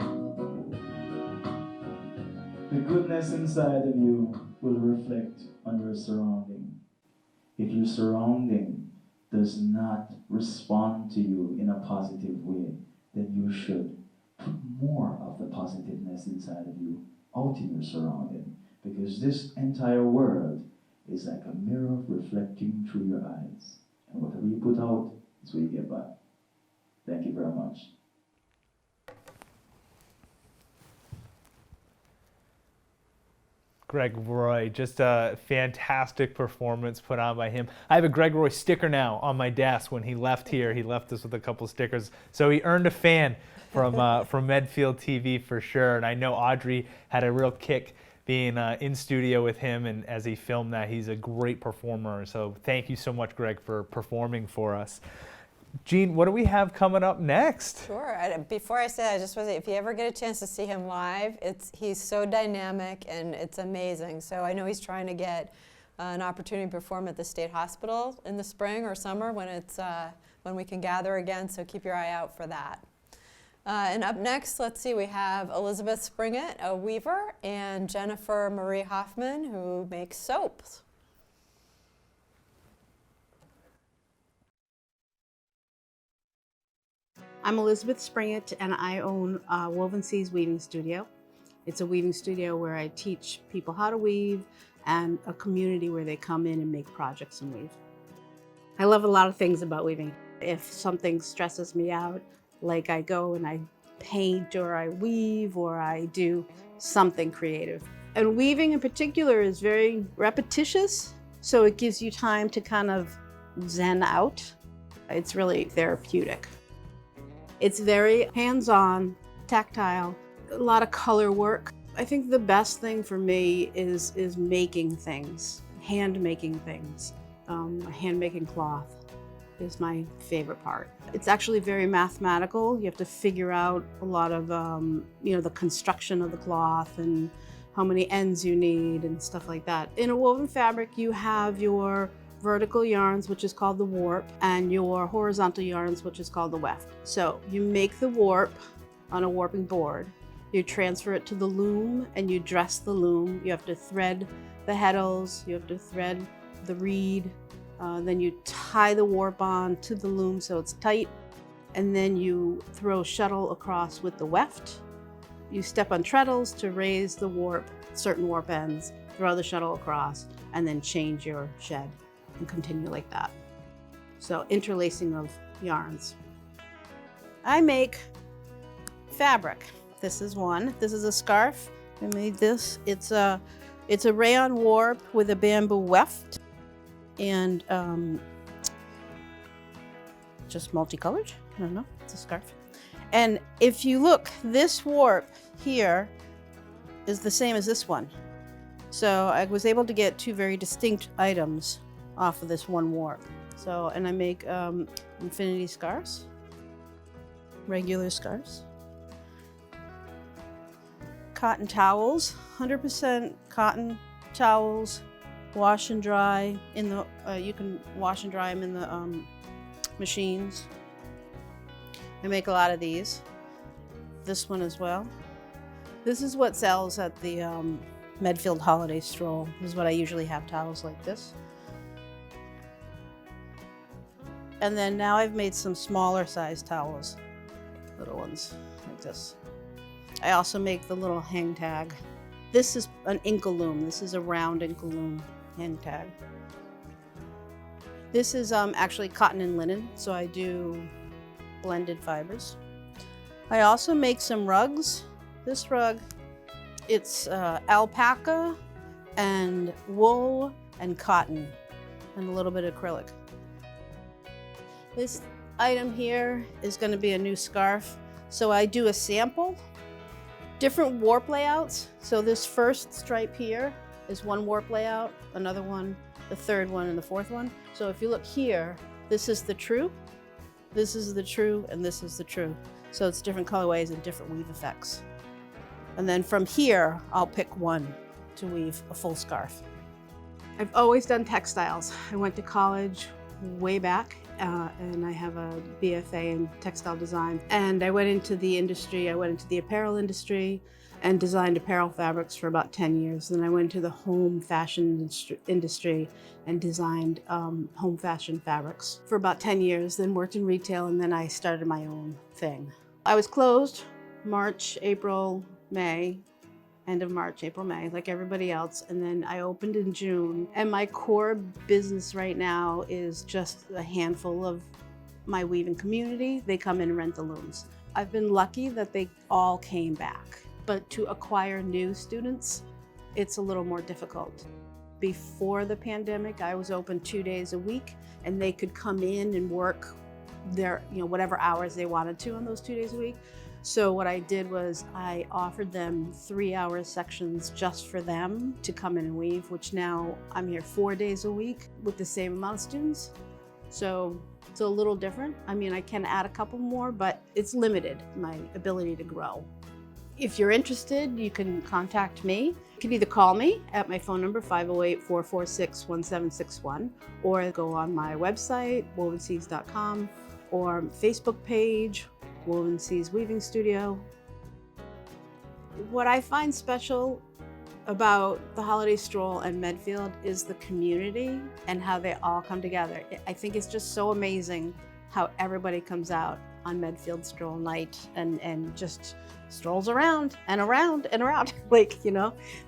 the goodness inside of you will reflect on your surrounding. If your surrounding does not respond to you in a positive way, then you should put more of the positiveness inside of you out in your surrounding, because this entire world is like a mirror reflecting through your eyes, and whatever you put out is what you get back. Thank you very much. Greg Roy, just a fantastic performance put on by him. I have a Greg Roy sticker now on my desk. When he left here, he left us with a couple stickers. So he earned a fan from Medfield TV for sure. And I know Audrey had a real kick being in studio with him, and as he filmed that, he's a great performer. So thank you so much, Greg, for performing for us. Jean, what do we have coming up next? Sure. Before I say that, I just want to say, if you ever get a chance to see him live, he's so dynamic and it's amazing. So I know he's trying to get an opportunity to perform at the State Hospital in the spring or summer when we can gather again. So keep your eye out for that. And up next, let's see, we have Elizabeth Springett, a weaver, and Jennifer Marie Hoffman, who makes soaps. I'm Elizabeth Springett, and I own Woven Seas Weaving Studio. It's a weaving studio where I teach people how to weave, and a community where they come in and make projects and weave. I love a lot of things about weaving. If something stresses me out, like I go and I paint or I weave or I do something creative. And weaving in particular is very repetitious, so it gives you time to kind of zen out. It's really therapeutic. It's very hands-on, tactile, a lot of color work. I think the best thing for me is making things, hand-making things. Hand-making cloth is my favorite part. It's actually very mathematical. You have to figure out a lot of, the construction of the cloth and how many ends you need and stuff like that. In a woven fabric, you have your vertical yarns, which is called the warp, and your horizontal yarns, which is called the weft. So you make the warp on a warping board. You transfer it to the loom and you dress the loom. You have to thread the heddles, you have to thread the reed, then you tie the warp on to the loom so it's tight, and then you throw shuttle across with the weft. You step on treadles to raise the warp, certain warp ends, throw the shuttle across, and then change your shed and continue like that. So interlacing of yarns. I make fabric. This is one. This is a scarf. I made this. It's a rayon warp with a bamboo weft and just multicolored. I don't know. It's a scarf. And if you look, this warp here is the same as this one. So I was able to get two very distinct items off of this one warp. So, and I make infinity scarves, regular scarves, cotton towels, 100% cotton towels, wash and dry in the, you can wash and dry them in the machines. I make a lot of these. This one as well. This is what sells at the Medfield Holiday Stroll. This is what I usually have, towels like this. And then now I've made some smaller size towels, little ones like this. I also make the little hang tag. This is an Inkaloom. This is a round Inkaloom hang tag. This is actually cotton and linen, so I do blended fibers. I also make some rugs. This rug, it's alpaca and wool and cotton and a little bit of acrylic. This item here is going to be a new scarf. So I do a sample, different warp layouts. So this first stripe here is one warp layout, another one, the third one, and the fourth one. So if you look here, this is the true, this is the true, and this is the true. So it's different colorways and different weave effects. And then from here, I'll pick one to weave a full scarf. I've always done textiles. I went to college way back, and I have a BFA in textile design. And I went into the industry, I went into the apparel industry and designed apparel fabrics for about 10 years. Then I went to the home fashion industry and designed home fashion fabrics for about 10 years, then worked in retail, and then I started my own thing. I was closed March, April, May, end of March, April, May, like everybody else. And then I opened in June. And my core business right now is just a handful of my weaving community. They come in and rent the looms. I've been lucky that they all came back. But to acquire new students, it's a little more difficult. Before the pandemic, I was open 2 days a week, and they could come in and work their, whatever hours they wanted to on those 2 days a week. So what I did was I offered them 3-hour sections just for them to come in and weave, which now I'm here 4 days a week with the same amount of students. So it's a little different. I mean, I can add a couple more, but it's limited, my ability to grow. If you're interested, you can contact me. You can either call me at my phone number, 508-446-1761, or go on my website, wovenseas.com, or Facebook page, Woven Seas Weaving Studio. What I find special about the Holiday Stroll and Medfield is the community and how they all come together. I think it's just so amazing how everybody comes out on Medfield Stroll night and just strolls around and around and around. Like,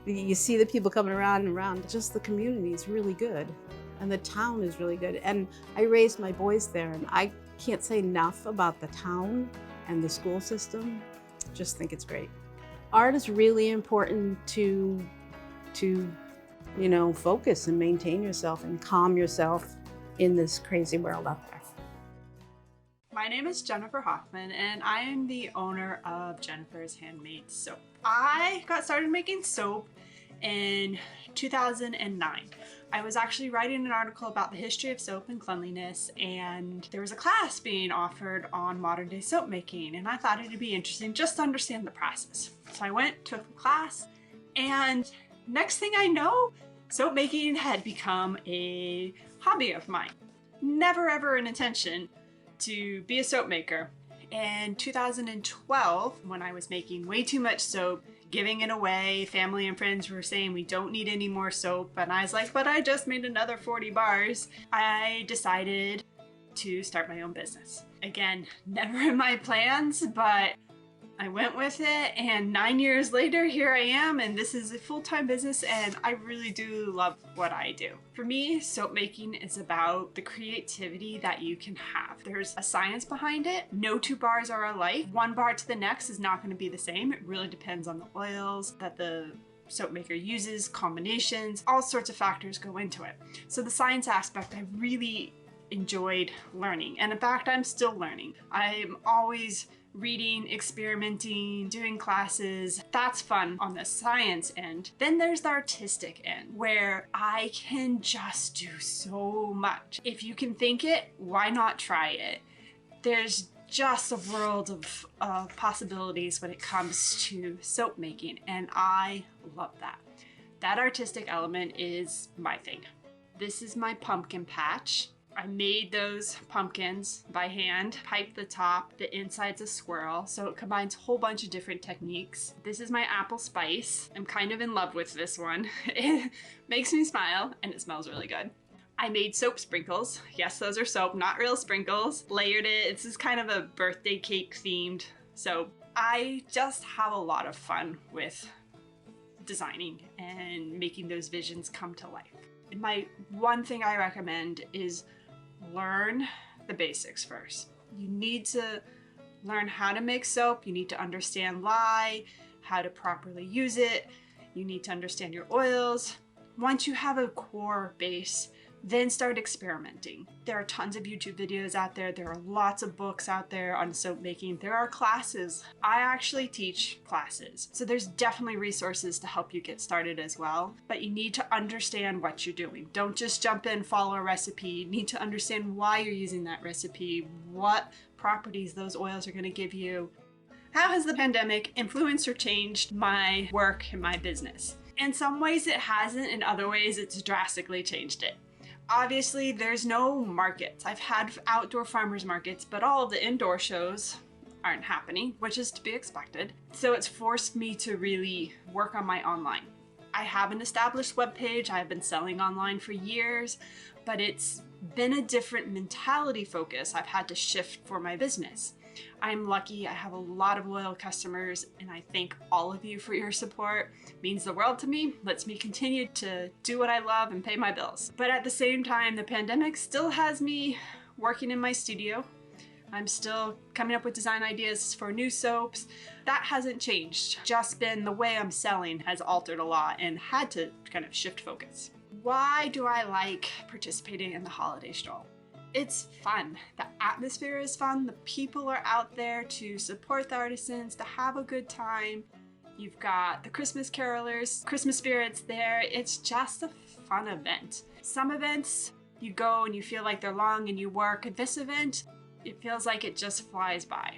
you see the people coming around and around. Just the community is really good and the town is really good. And I raised my boys there, and I can't say enough about the town and the school system. Just think it's great. Art is really important to focus and maintain yourself and calm yourself in this crazy world out there. My name is Jennifer Hoffman, and I am the owner of Jennifer's Handmade Soap. I got started making soap in 2009. I was actually writing an article about the history of soap and cleanliness, and there was a class being offered on modern day soap making, and I thought it'd be interesting just to understand the process. So I went, took the class, and next thing I know, soap making had become a hobby of mine. Never ever an intention to be a soap maker. In 2012, when I was making way too much soap, giving it away, family and friends were saying we don't need any more soap, and I was like, but I just made another 40 bars. I decided to start my own business. Again, never in my plans, but I went with it, and 9 years later, here I am, and this is a full-time business, and I really do love what I do. For me, soap making is about the creativity that you can have. There's a science behind it. No two bars are alike. One bar to the next is not going to be the same. It really depends on the oils that the soap maker uses, combinations, all sorts of factors go into it. So the science aspect, I really enjoyed learning, and in fact, I'm still learning. I'm always reading, experimenting, doing classes. That's fun on the science end. Then there's the artistic end, where I can just do so much. If you can think it, why not try it? There's just a world of possibilities when it comes to soap making, and I love that. That artistic element is my thing. This is my pumpkin patch. I made those pumpkins by hand, piped the top, the inside's a swirl, so it combines a whole bunch of different techniques. This is my apple spice. I'm kind of in love with this one. It makes me smile, and it smells really good. I made soap sprinkles. Yes, those are soap, not real sprinkles. Layered it. It's just kind of a birthday cake themed soap. I just have a lot of fun with designing and making those visions come to life. My one thing I recommend is learn the basics first. You need to learn how to make soap. You need to understand lye, how to properly use it. You need to understand your oils. Once you have a core base, then start experimenting. There are tons of YouTube videos out there. There are lots of books out there on soap making. There are classes. I actually teach classes. So there's definitely resources to help you get started as well. But you need to understand what you're doing. Don't just jump in, follow a recipe. You need to understand why you're using that recipe, what properties those oils are going to give you. How has the pandemic influenced or changed my work and my business? In some ways it hasn't, in other ways it's drastically changed it. Obviously, there's no markets. I've had outdoor farmers markets, but all of the indoor shows aren't happening, which is to be expected. So it's forced me to really work on my online. I have an established webpage. I've been selling online for years, but it's been a different mentality focus I've had to shift for my business. I'm lucky. I have a lot of loyal customers, and I thank all of you for your support. It means the world to me, lets me continue to do what I love and pay my bills. But at the same time, the pandemic still has me working in my studio. I'm still coming up with design ideas for new soaps. That hasn't changed. Just been the way I'm selling has altered a lot and had to kind of shift focus. Why do I like participating in the Holiday Stroll? It's fun. The atmosphere is fun. The people are out there to support the artisans, to have a good time. You've got the Christmas carolers, Christmas spirits there. It's just a fun event. Some events, you go and you feel like they're long and you work. This event, it feels like it just flies by.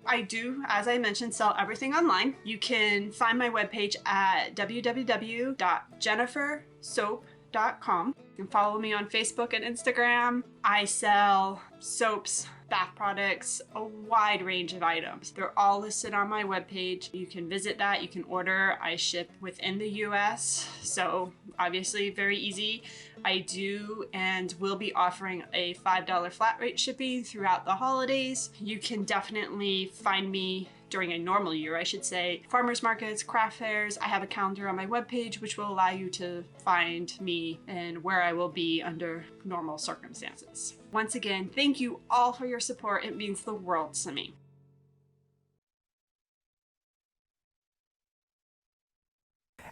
I do, as I mentioned, sell everything online. You can find my webpage at www.jennifersoap.com. You can follow me on Facebook and Instagram. I sell soaps, bath products, a wide range of items. They're all listed on my webpage. You can visit that, you can order. I ship within the US, so obviously very easy. I do and will be offering a $5 flat rate shipping throughout the holidays. You can definitely find me during a normal year, I should say, farmers markets, craft fairs. I have a calendar on my webpage which will allow you to find me and where I will be under normal circumstances. Once again, thank you all for your support. It means the world to me.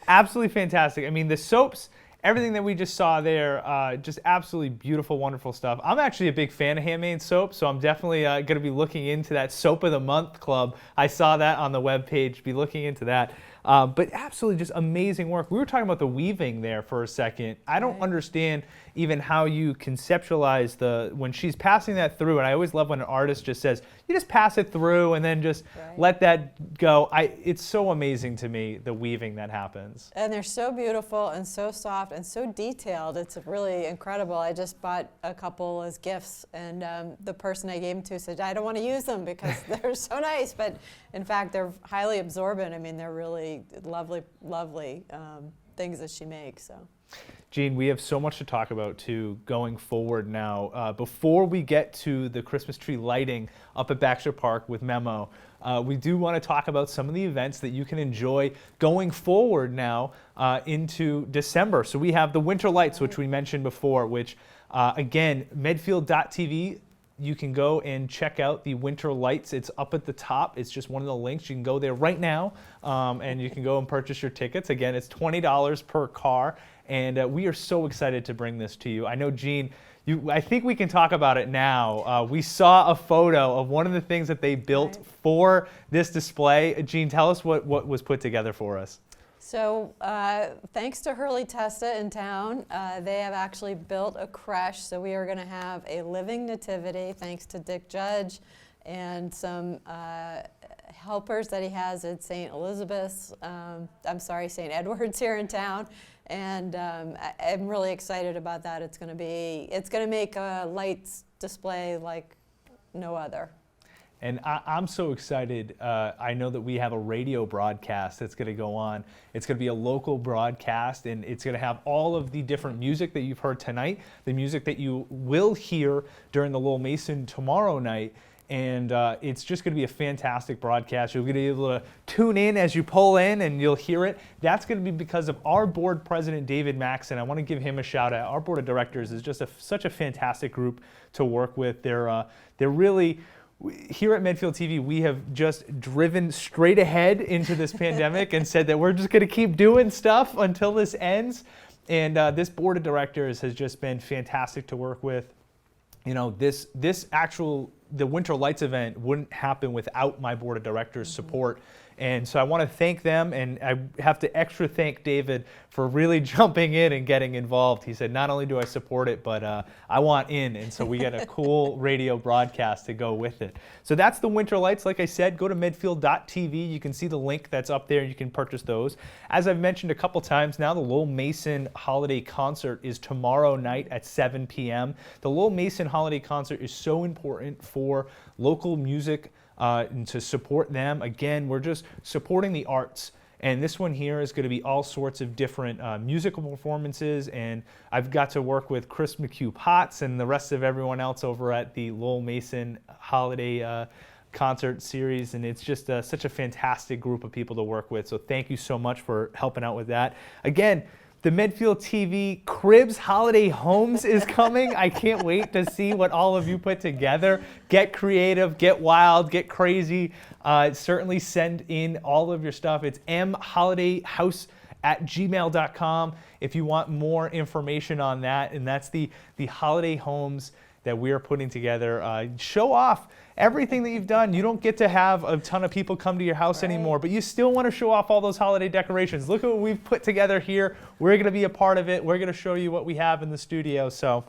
Absolutely fantastic. I mean, the soaps, everything that we just saw there, just absolutely beautiful, wonderful stuff. I'm actually a big fan of handmade soap, so I'm definitely going to be looking into that Soap of the Month Club. I saw that on the webpage, be looking into that. But absolutely just amazing work. We were talking about the weaving there for a second. I don't understand even how you conceptualize when she's passing that through, and I always love when an artist just says, you just pass it through and then just let that go. It's so amazing to me, the weaving that happens. And they're so beautiful and so soft and so detailed. It's really incredible. I just bought a couple as gifts, and the person I gave them to said, I don't want to use them because they're so nice. But in fact, they're highly absorbent. I mean, they're really lovely, lovely things that she makes. So. Jean, we have so much to talk about too going forward now. Before we get to the Christmas tree lighting up at Baxter Park with Memo, we do want to talk about some of the events that you can enjoy going forward now into December. So we have the Winter Lights, which we mentioned before, which again, Medfield.tv. You can go and check out the Winter Lights. It's up at the top. It's just one of the links. You can go there right now, and you can go and purchase your tickets. Again, it's $20 per car, and we are so excited to bring this to you. I know, Jean, I think we can talk about it now. We saw a photo of one of the things that they built for this display. Jean, tell us what was put together for us. So thanks to Hurley Testa in town, they have actually built a creche. So we are going to have a living nativity thanks to Dick Judge and some helpers that he has at St. Elizabeth's, St. Edward's here in town. And I'm really excited about that. It's going to make a lights display like no other. And I'm so excited. I know that we have a radio broadcast that's going to go on. It's going to be a local broadcast, and it's going to have all of the different music that you've heard tonight, the music that you will hear during the Lowell Mason tomorrow night. And it's just going to be a fantastic broadcast. You'll be able to tune in as you pull in, and you'll hear it. That's going to be because of our board president, David Maxon. I want to give him a shout out. Our board of directors is just such a fantastic group to work with. They're really... Here at Medfield TV, we have just driven straight ahead into this pandemic and said that we're just going to keep doing stuff until this ends. And this board of directors has just been fantastic to work with. You know, the Winter Lights event wouldn't happen without my board of directors' support. And so I want to thank them, and I have to extra thank David for really jumping in and getting involved. He said, not only do I support it, but I want in. And so we get a cool radio broadcast to go with it. So that's the Winter Lights. Like I said, go to Medfield.tv. You can see the link that's up there. You can purchase those. As I've mentioned a couple times now, the Lowell Mason Holiday Concert is tomorrow night at 7 p.m. The Lowell Mason Holiday Concert is so important for local music and to support them. Again, we're just supporting the arts. And this one here is going to be all sorts of different musical performances. And I've got to work with Chris McHugh-Potts and the rest of everyone else over at the Lowell Mason Holiday Concert Series. And it's just such a fantastic group of people to work with. So thank you so much for helping out with that. Again, the Medfield TV Cribs Holiday Homes is coming. I can't wait to see what all of you put together. Get creative, get wild, get crazy. Certainly send in all of your stuff. It's mholidayhouse@gmail.com if you want more information on that. And that's the holiday homes that we're putting together. Show off everything that you've done. You don't get to have a ton of people come to your house anymore, but you still want to show off all those holiday decorations. Look at what we've put together here. We're going to be a part of it. We're going to show you what we have in the studio. So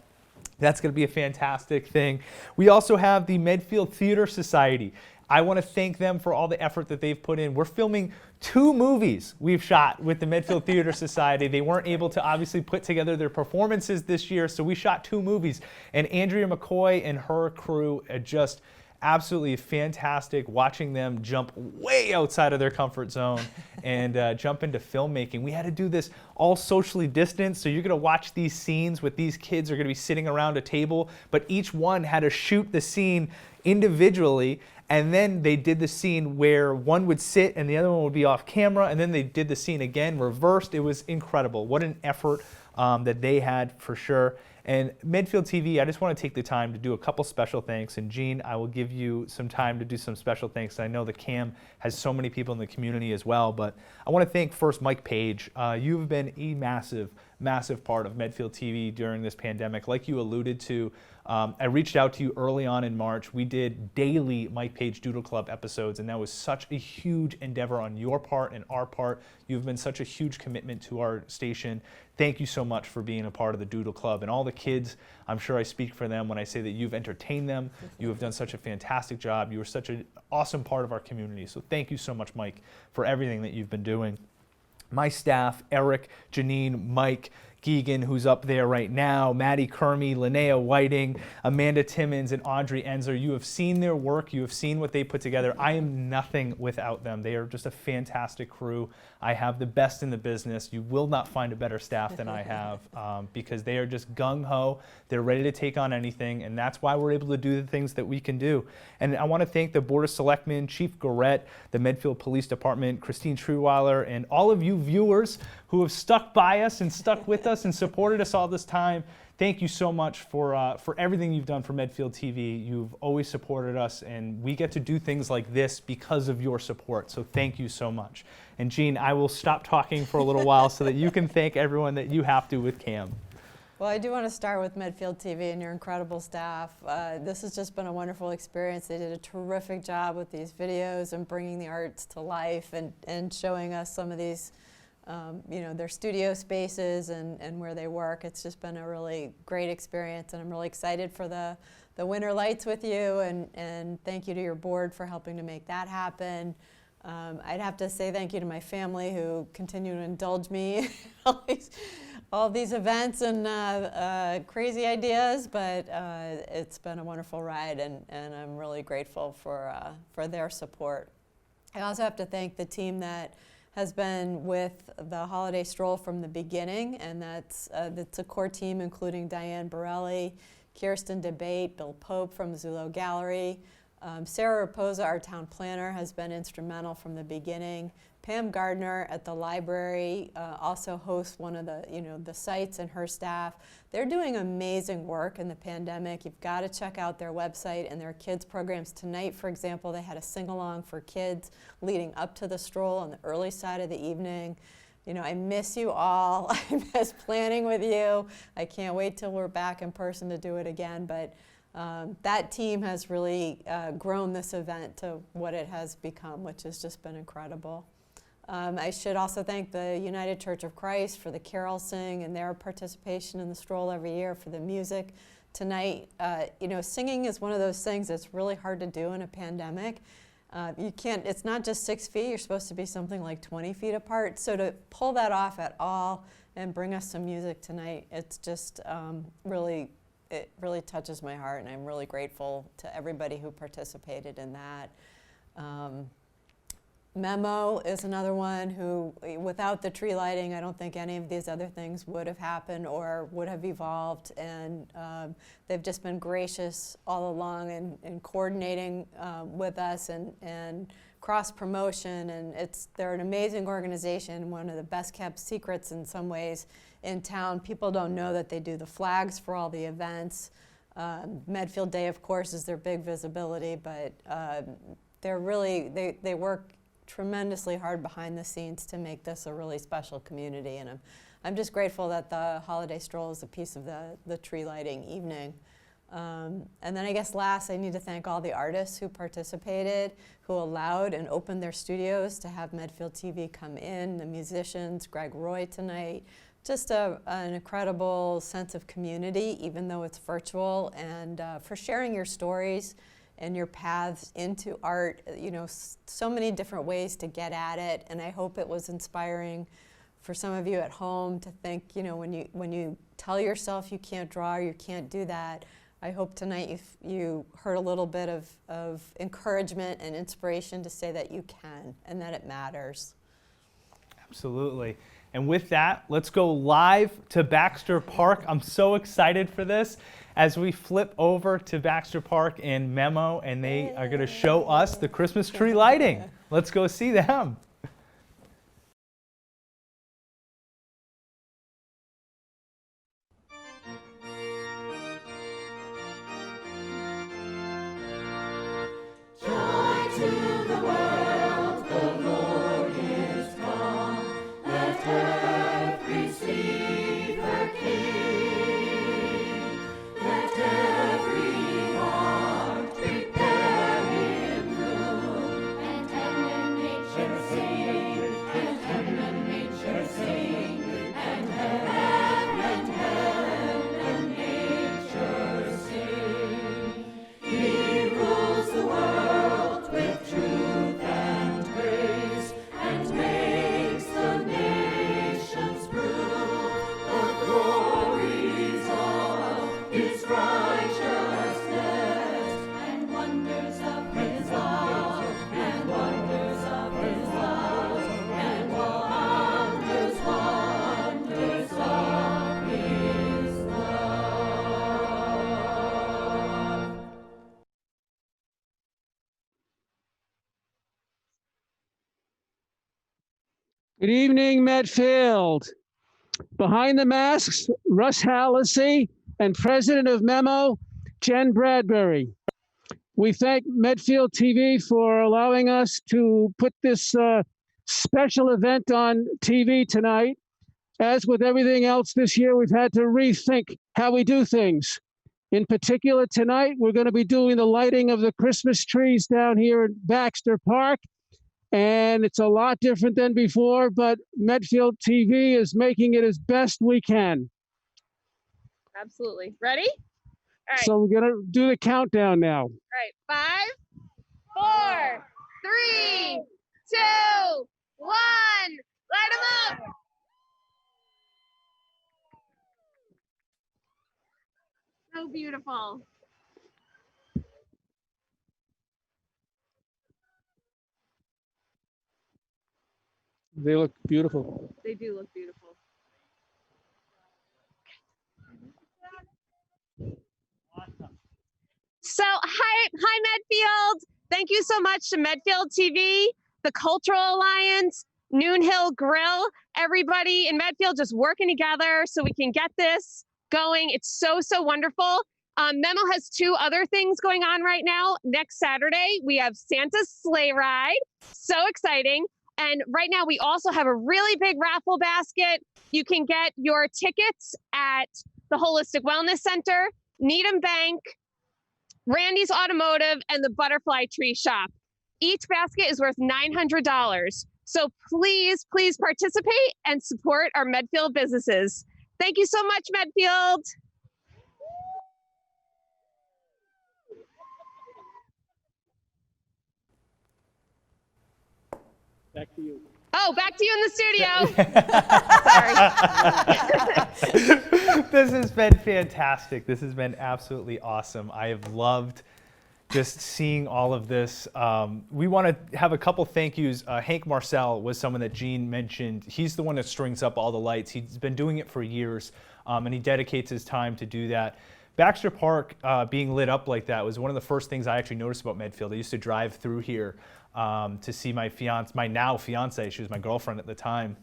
that's going to be a fantastic thing. We also have the Medfield Theater Society. I want to thank them for all the effort that they've put in. We're filming 2 movies we've shot with the Medfield Theater Society. They weren't able to obviously put together their performances this year, so we shot 2 movies. And Andrea McCoy and her crew are just absolutely fantastic, watching them jump way outside of their comfort zone and jump into filmmaking. We had to do this all socially distanced, so you're going to watch these scenes with these kids are going to be sitting around a table, but each one had to shoot the scene individually, and then they did the scene where one would sit and the other one would be off camera, and then they did the scene again reversed. It was incredible. What an effort that they had, for sure. And Medfield TV, I just want to take the time to do a couple special thanks. And Jean, I will give you some time to do some special thanks. I know the CAM has so many people in the community as well, but I want to thank first Mike Page. You've been a massive, massive part of Medfield TV during this pandemic. Like you alluded to, I reached out to you early on in March. We did daily Mike Page Doodle Club episodes, and that was such a huge endeavor on your part and our part. You've been such a huge commitment to our station. Thank you so much for being a part of the Doodle Club. And all the kids, I'm sure I speak for them when I say that you've entertained them. You have done such a fantastic job. You are such an awesome part of our community. So thank you so much, Mike, for everything that you've been doing. My staff, Eric, Janine, Mike, Geegan, who's up there right now, Maddie Kermy, Linnea Whiting, Amanda Timmons, and Audrey Enzer. You have seen their work. You have seen what they put together. I am nothing without them. They are just a fantastic crew. I have the best in the business. You will not find a better staff than I have because they are just gung-ho. They're ready to take on anything, and that's why we're able to do the things that we can do. And I want to thank the Board of Selectmen, Chief Gorette, the Medfield Police Department, Christine Truweiler, and all of you viewers who have stuck by us and stuck with us and supported us all this time. Thank you so much for everything you've done for Medfield TV. You've always supported us, and we get to do things like this because of your support. So thank you so much. And Jean, I will stop talking for a little while so that you can thank everyone that you have to with Cam. Well, I do want to start with Medfield TV and your incredible staff. This has just been a wonderful experience. They did a terrific job with these videos and bringing the arts to life and showing us some of these, you know, their studio spaces and where they work. It's just been a really great experience, and I'm really excited for the Winter Lights with you, and thank you to your board for helping to make that happen. I'd have to say thank you to my family who continue to indulge me all these events and crazy ideas, but it's been a wonderful ride, and I'm really grateful for their support. I also have to thank the team that has been with the Holiday Stroll from the beginning, and that's a core team including Diane Borelli, Kirsten DeBate, Bill Pope from Zulo Gallery, Sarah Raposa, our town planner, has been instrumental from the beginning. Pam Gardner at the library also hosts one of the sites, and her staff. They're doing amazing work in the pandemic. You've got to check out their website and their kids programs. Tonight, for example, they had a sing-along for kids leading up to the stroll on the early side of the evening. You know, I miss you all. I miss planning with you. I can't wait till we're back in person to do it again, but that team has really grown this event to what it has become, which has just been incredible. I should also thank the United Church of Christ for the carol sing and their participation in the stroll every year for the music. Tonight, you know, singing is one of those things that's really hard to do in a pandemic. You can't, it's not just 6 feet, you're supposed to be something like 20 feet apart. So to pull that off at all and bring us some music tonight, it's just it really touches my heart, and I'm really grateful to everybody who participated in that. Memo is another one who, without the tree lighting, I don't think any of these other things would have happened or would have evolved, and they've just been gracious all along in coordinating with us and cross-promotion, and they're an amazing organization, one of the best-kept secrets in some ways in town. People don't know that they do the flags for all the events. Medfield Day, of course, is their big visibility, but they work tremendously hard behind the scenes to make this a really special community, and I'm just grateful that the Holiday Stroll is a piece of the tree lighting evening. And then I guess last, I need to thank all the artists who participated, who allowed and opened their studios to have Medfield TV come in, the musicians, Greg Roy tonight. Just an incredible sense of community, even though it's virtual, and for sharing your stories and your paths into art. You know, so many different ways to get at it, and I hope it was inspiring for some of you at home to think, you know, when you tell yourself you can't draw or you can't do that, I hope tonight you heard a little bit of encouragement and inspiration to say that you can and that it matters. Absolutely. And with that, let's go live to Baxter Park. I'm so excited for this as we flip over to Baxter Park and Memo, and they are going to show us the Christmas tree lighting. Let's go see them. Prepare him room, and tender nature sing. Good evening, Medfield. Behind the masks, Russ Hallisey and President of MEMO, Jen Bradbury. We thank Medfield TV for allowing us to put this special event on TV tonight. As with everything else this year, we've had to rethink how we do things. In particular, tonight, we're going to be doing the lighting of the Christmas trees down here at Baxter Park. And it's a lot different than before, but Medfield TV is making it as best we can. Absolutely. Ready? All right. So we're going to do the countdown now. All right. 5, 4, 3, 2, 1. Light them up. So beautiful. They look beautiful. They do look beautiful. So, hi Medfield. Thank you so much to Medfield TV, the Cultural Alliance, Noon Hill Grill, everybody in Medfield just working together so we can get this going. It's so wonderful. MEMO has 2 other things going on right now. Next Saturday, we have Santa's sleigh ride. So exciting. And right now we also have a really big raffle basket. You can get your tickets at the Holistic Wellness Center, Nidem Bank, Randy's Automotive, and the Butterfly Tree Shop. Each basket is worth $900. So please participate and support our Medfield businesses. Thank you so much, Medfield. Back to you. Oh, back to you in the studio. Sorry. This has been fantastic. This has been absolutely awesome. I have loved just seeing all of this. We want to have a couple thank yous. Hank Marcel was someone that Jean mentioned. He's the one that strings up all the lights. He's been doing it for years, and he dedicates his time to do that. Baxter Park being lit up like that was one of the first things I actually noticed about Medfield. I used to drive through here to see my now fiance, she was my girlfriend at the time,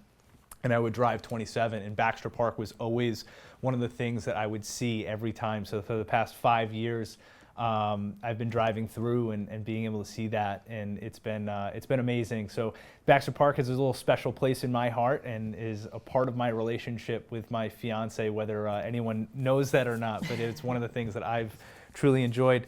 and I would drive 27, and Baxter Park was always one of the things that I would see every time. So for the past 5 years, I've been driving through and being able to see that, and it's been amazing. So Baxter Park has a little special place in my heart and is a part of my relationship with my fiance, whether anyone knows that or not, but it's one of the things that I've truly enjoyed.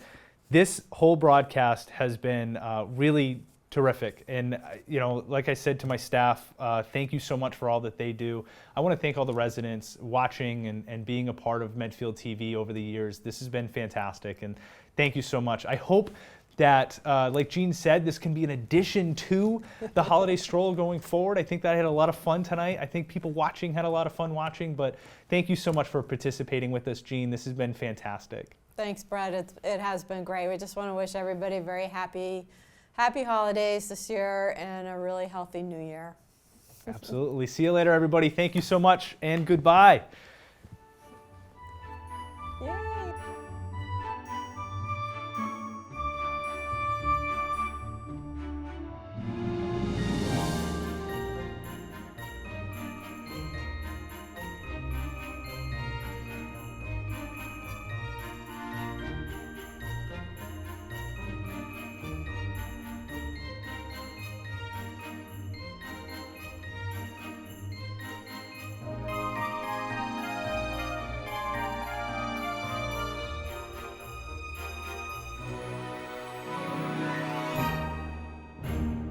This whole broadcast has been really terrific. And, you know, like I said to my staff, thank you so much for all that they do. I want to thank all the residents watching and being a part of Medfield TV over the years. This has been fantastic, and thank you so much. I hope that, like Jean said, this can be an addition to the Holiday Stroll going forward. I think that I had a lot of fun tonight. I think people watching had a lot of fun watching, but thank you so much for participating with us, Jean. This has been fantastic. Thanks, Brett. It has been great. We just want to wish everybody very happy holidays this year and a really healthy new year. Absolutely. See you later, everybody. Thank you so much, and goodbye.